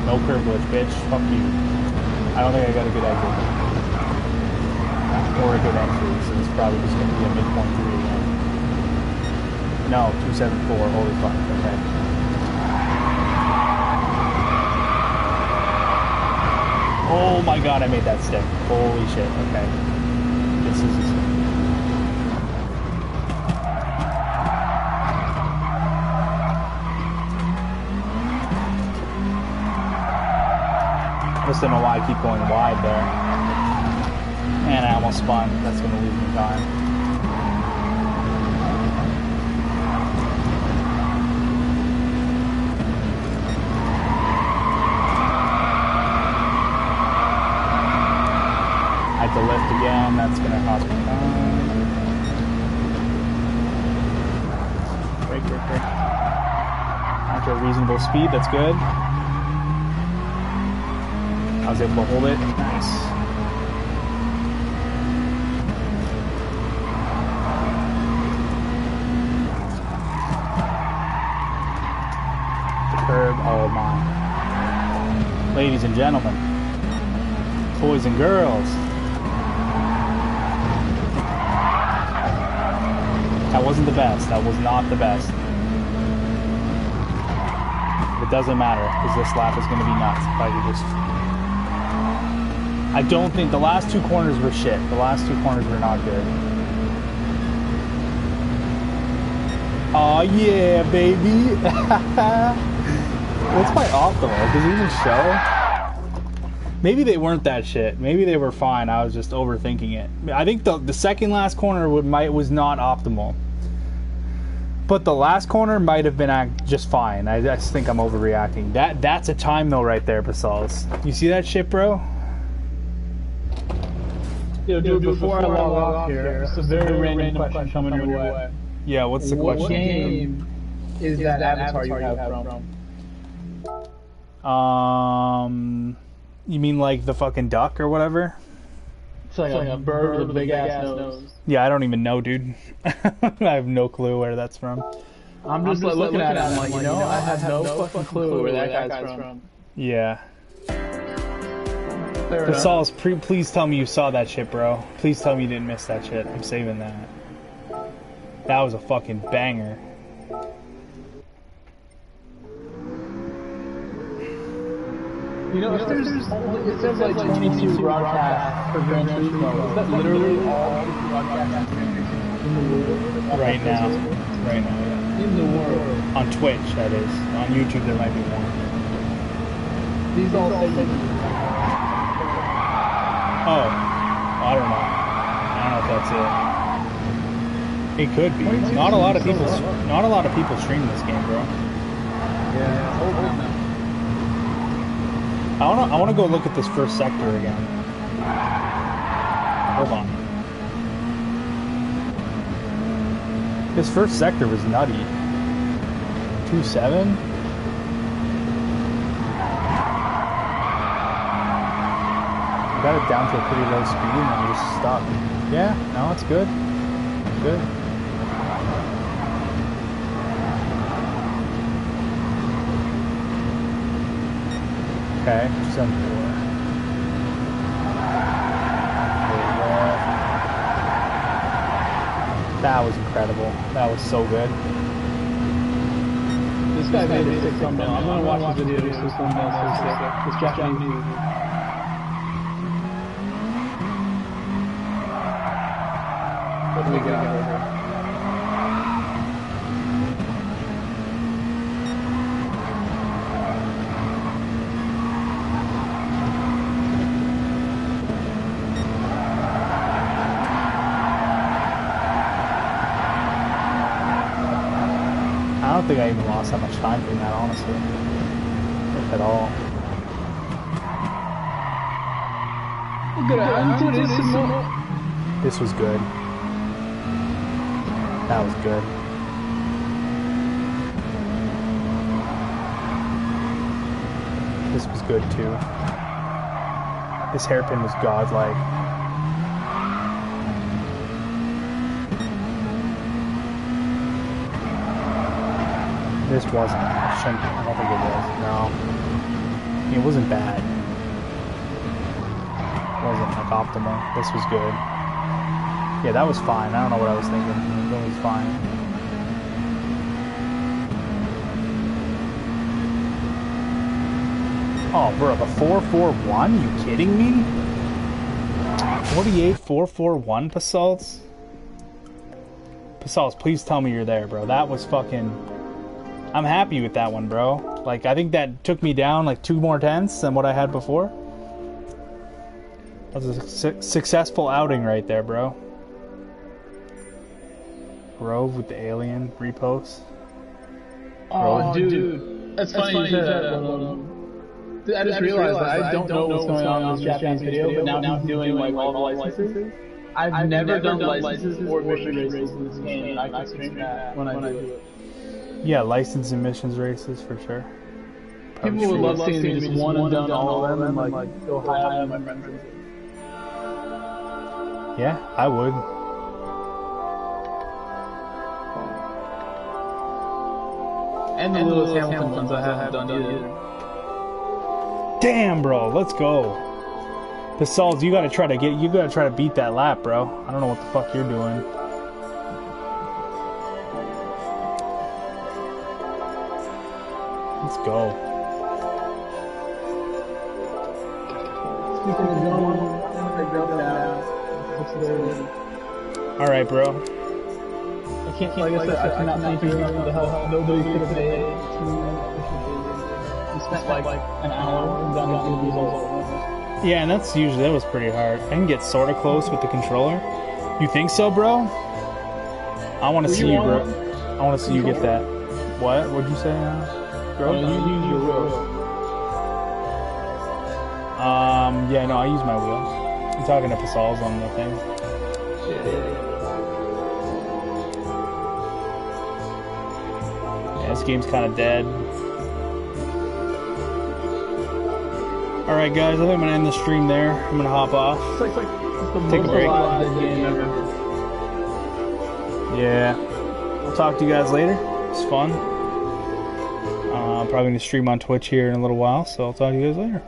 No curb glitch, bitch. Fuck you. I don't think I got a good exit. Or a good entry, so it's probably just gonna be a midpoint 3 again. No, 274. Holy fuck. Okay. Oh my god, I made that stick. Holy shit. Okay. This is a stick. I just don't know why I keep going wide there. And I almost spun. That's going to lose me time. I have to lift again. That's going to cost me time. Break. After a reasonable speed, that's good. I was able to hold it. Nice. The curb, all mine. Ladies and gentlemen, boys and girls. That wasn't the best. That was not the best. It doesn't matter, because this lap is going to be nuts. If I could just... I I don't think the last two corners were shit. The last two corners were not good. Oh yeah, baby. What's my optimal? Does it even show? Maybe they weren't that shit. Maybe they were fine. I was just overthinking it. I think the second last corner was not optimal. But the last corner might have been just fine. I just think I'm overreacting. That's a time though right there, Basals. You see that shit, bro? Yo, dude, before I log off here, it's a very random question coming your way. Yeah, what's the question? What game is that avatar you have from? You mean like the fucking duck or whatever? It's like a bird with a big ass nose. Yeah, I don't even know, dude. I have no clue where that's from. I'm just like looking at it, I'm like, you know, I have no fucking clue where that guy's from. Yeah. Basals, please tell me you saw that shit, bro. Please tell me you didn't miss that shit. I'm saving that. That was a fucking banger. You know, if there's only, it says like 22 broadcasts for Gran Turismo, is that literally all the broadcasts in the world? Right now, yeah. In the world. On Twitch, that is. On YouTube, there might be one. These all say Oh, I don't know. I don't know if that's it. It could be. Not a lot of people stream this game, bro. Yeah. I want to go look at this first sector again. Hold on. This first sector was nutty. 2.7. Got it down to a pretty low speed and then we just stopped. Yeah, no, it's good. Good. Okay, 274. That was incredible. That was so good. This guy made a sick thumbnail. I'm gonna watch this video. This thumbnail is so sick. It's Japanese. What do we got over here? I don't think I even lost that much time doing that, honestly. If at all. This was good. That was good. This was good too. This hairpin was godlike. This wasn't. I don't think it was. No. It wasn't bad. It wasn't like optimal. This was good. Yeah, that was fine. I don't know what I was thinking. It was fine. Oh, bro, the 441? You kidding me? 48-441, Basals? Basals, please tell me you're there, bro. That was fucking... I'm happy with that one, bro. Like, I think that took me down like 2 more tenths than what I had before. That was a successful outing right there, bro. Grove with the alien repost. Oh, dude. That's funny you said that. I just realized that I don't know what's going on in this Japanese video, but now I'm doing like all the licenses. I've never done licenses or mission races in this game, and I can stream that when I do it. Yeah, license and missions races for sure. People would love seeing me just one and done all of them and like go high on my friends. Yeah, I would. And the Lewis Hamilton ones I haven't done either. Damn, bro, let's go. The Sauls, you gotta try to beat that lap, bro. I don't know what the fuck you're doing. Let's go. All right, bro. I can't. Like I said, I cannot thank you enough for the help. Nobody could have paid. We spent like an hour and got the results. Yeah, and that was pretty hard. I can get sort of close with the controller. You think so, bro? I want to see you, bro. I want to see you get that. What? What'd you say now? Bro, you use your wheel. Yeah, no, I use my wheel. I'm talking to Pasol's on the thing. Yeah, this game's kind of dead. Alright guys, I think I'm going to end the stream there. I'm going to hop off. Take a break. Yeah. We'll talk to you guys later. It's fun. I'm probably going to stream on Twitch here in a little while, so I'll talk to you guys later.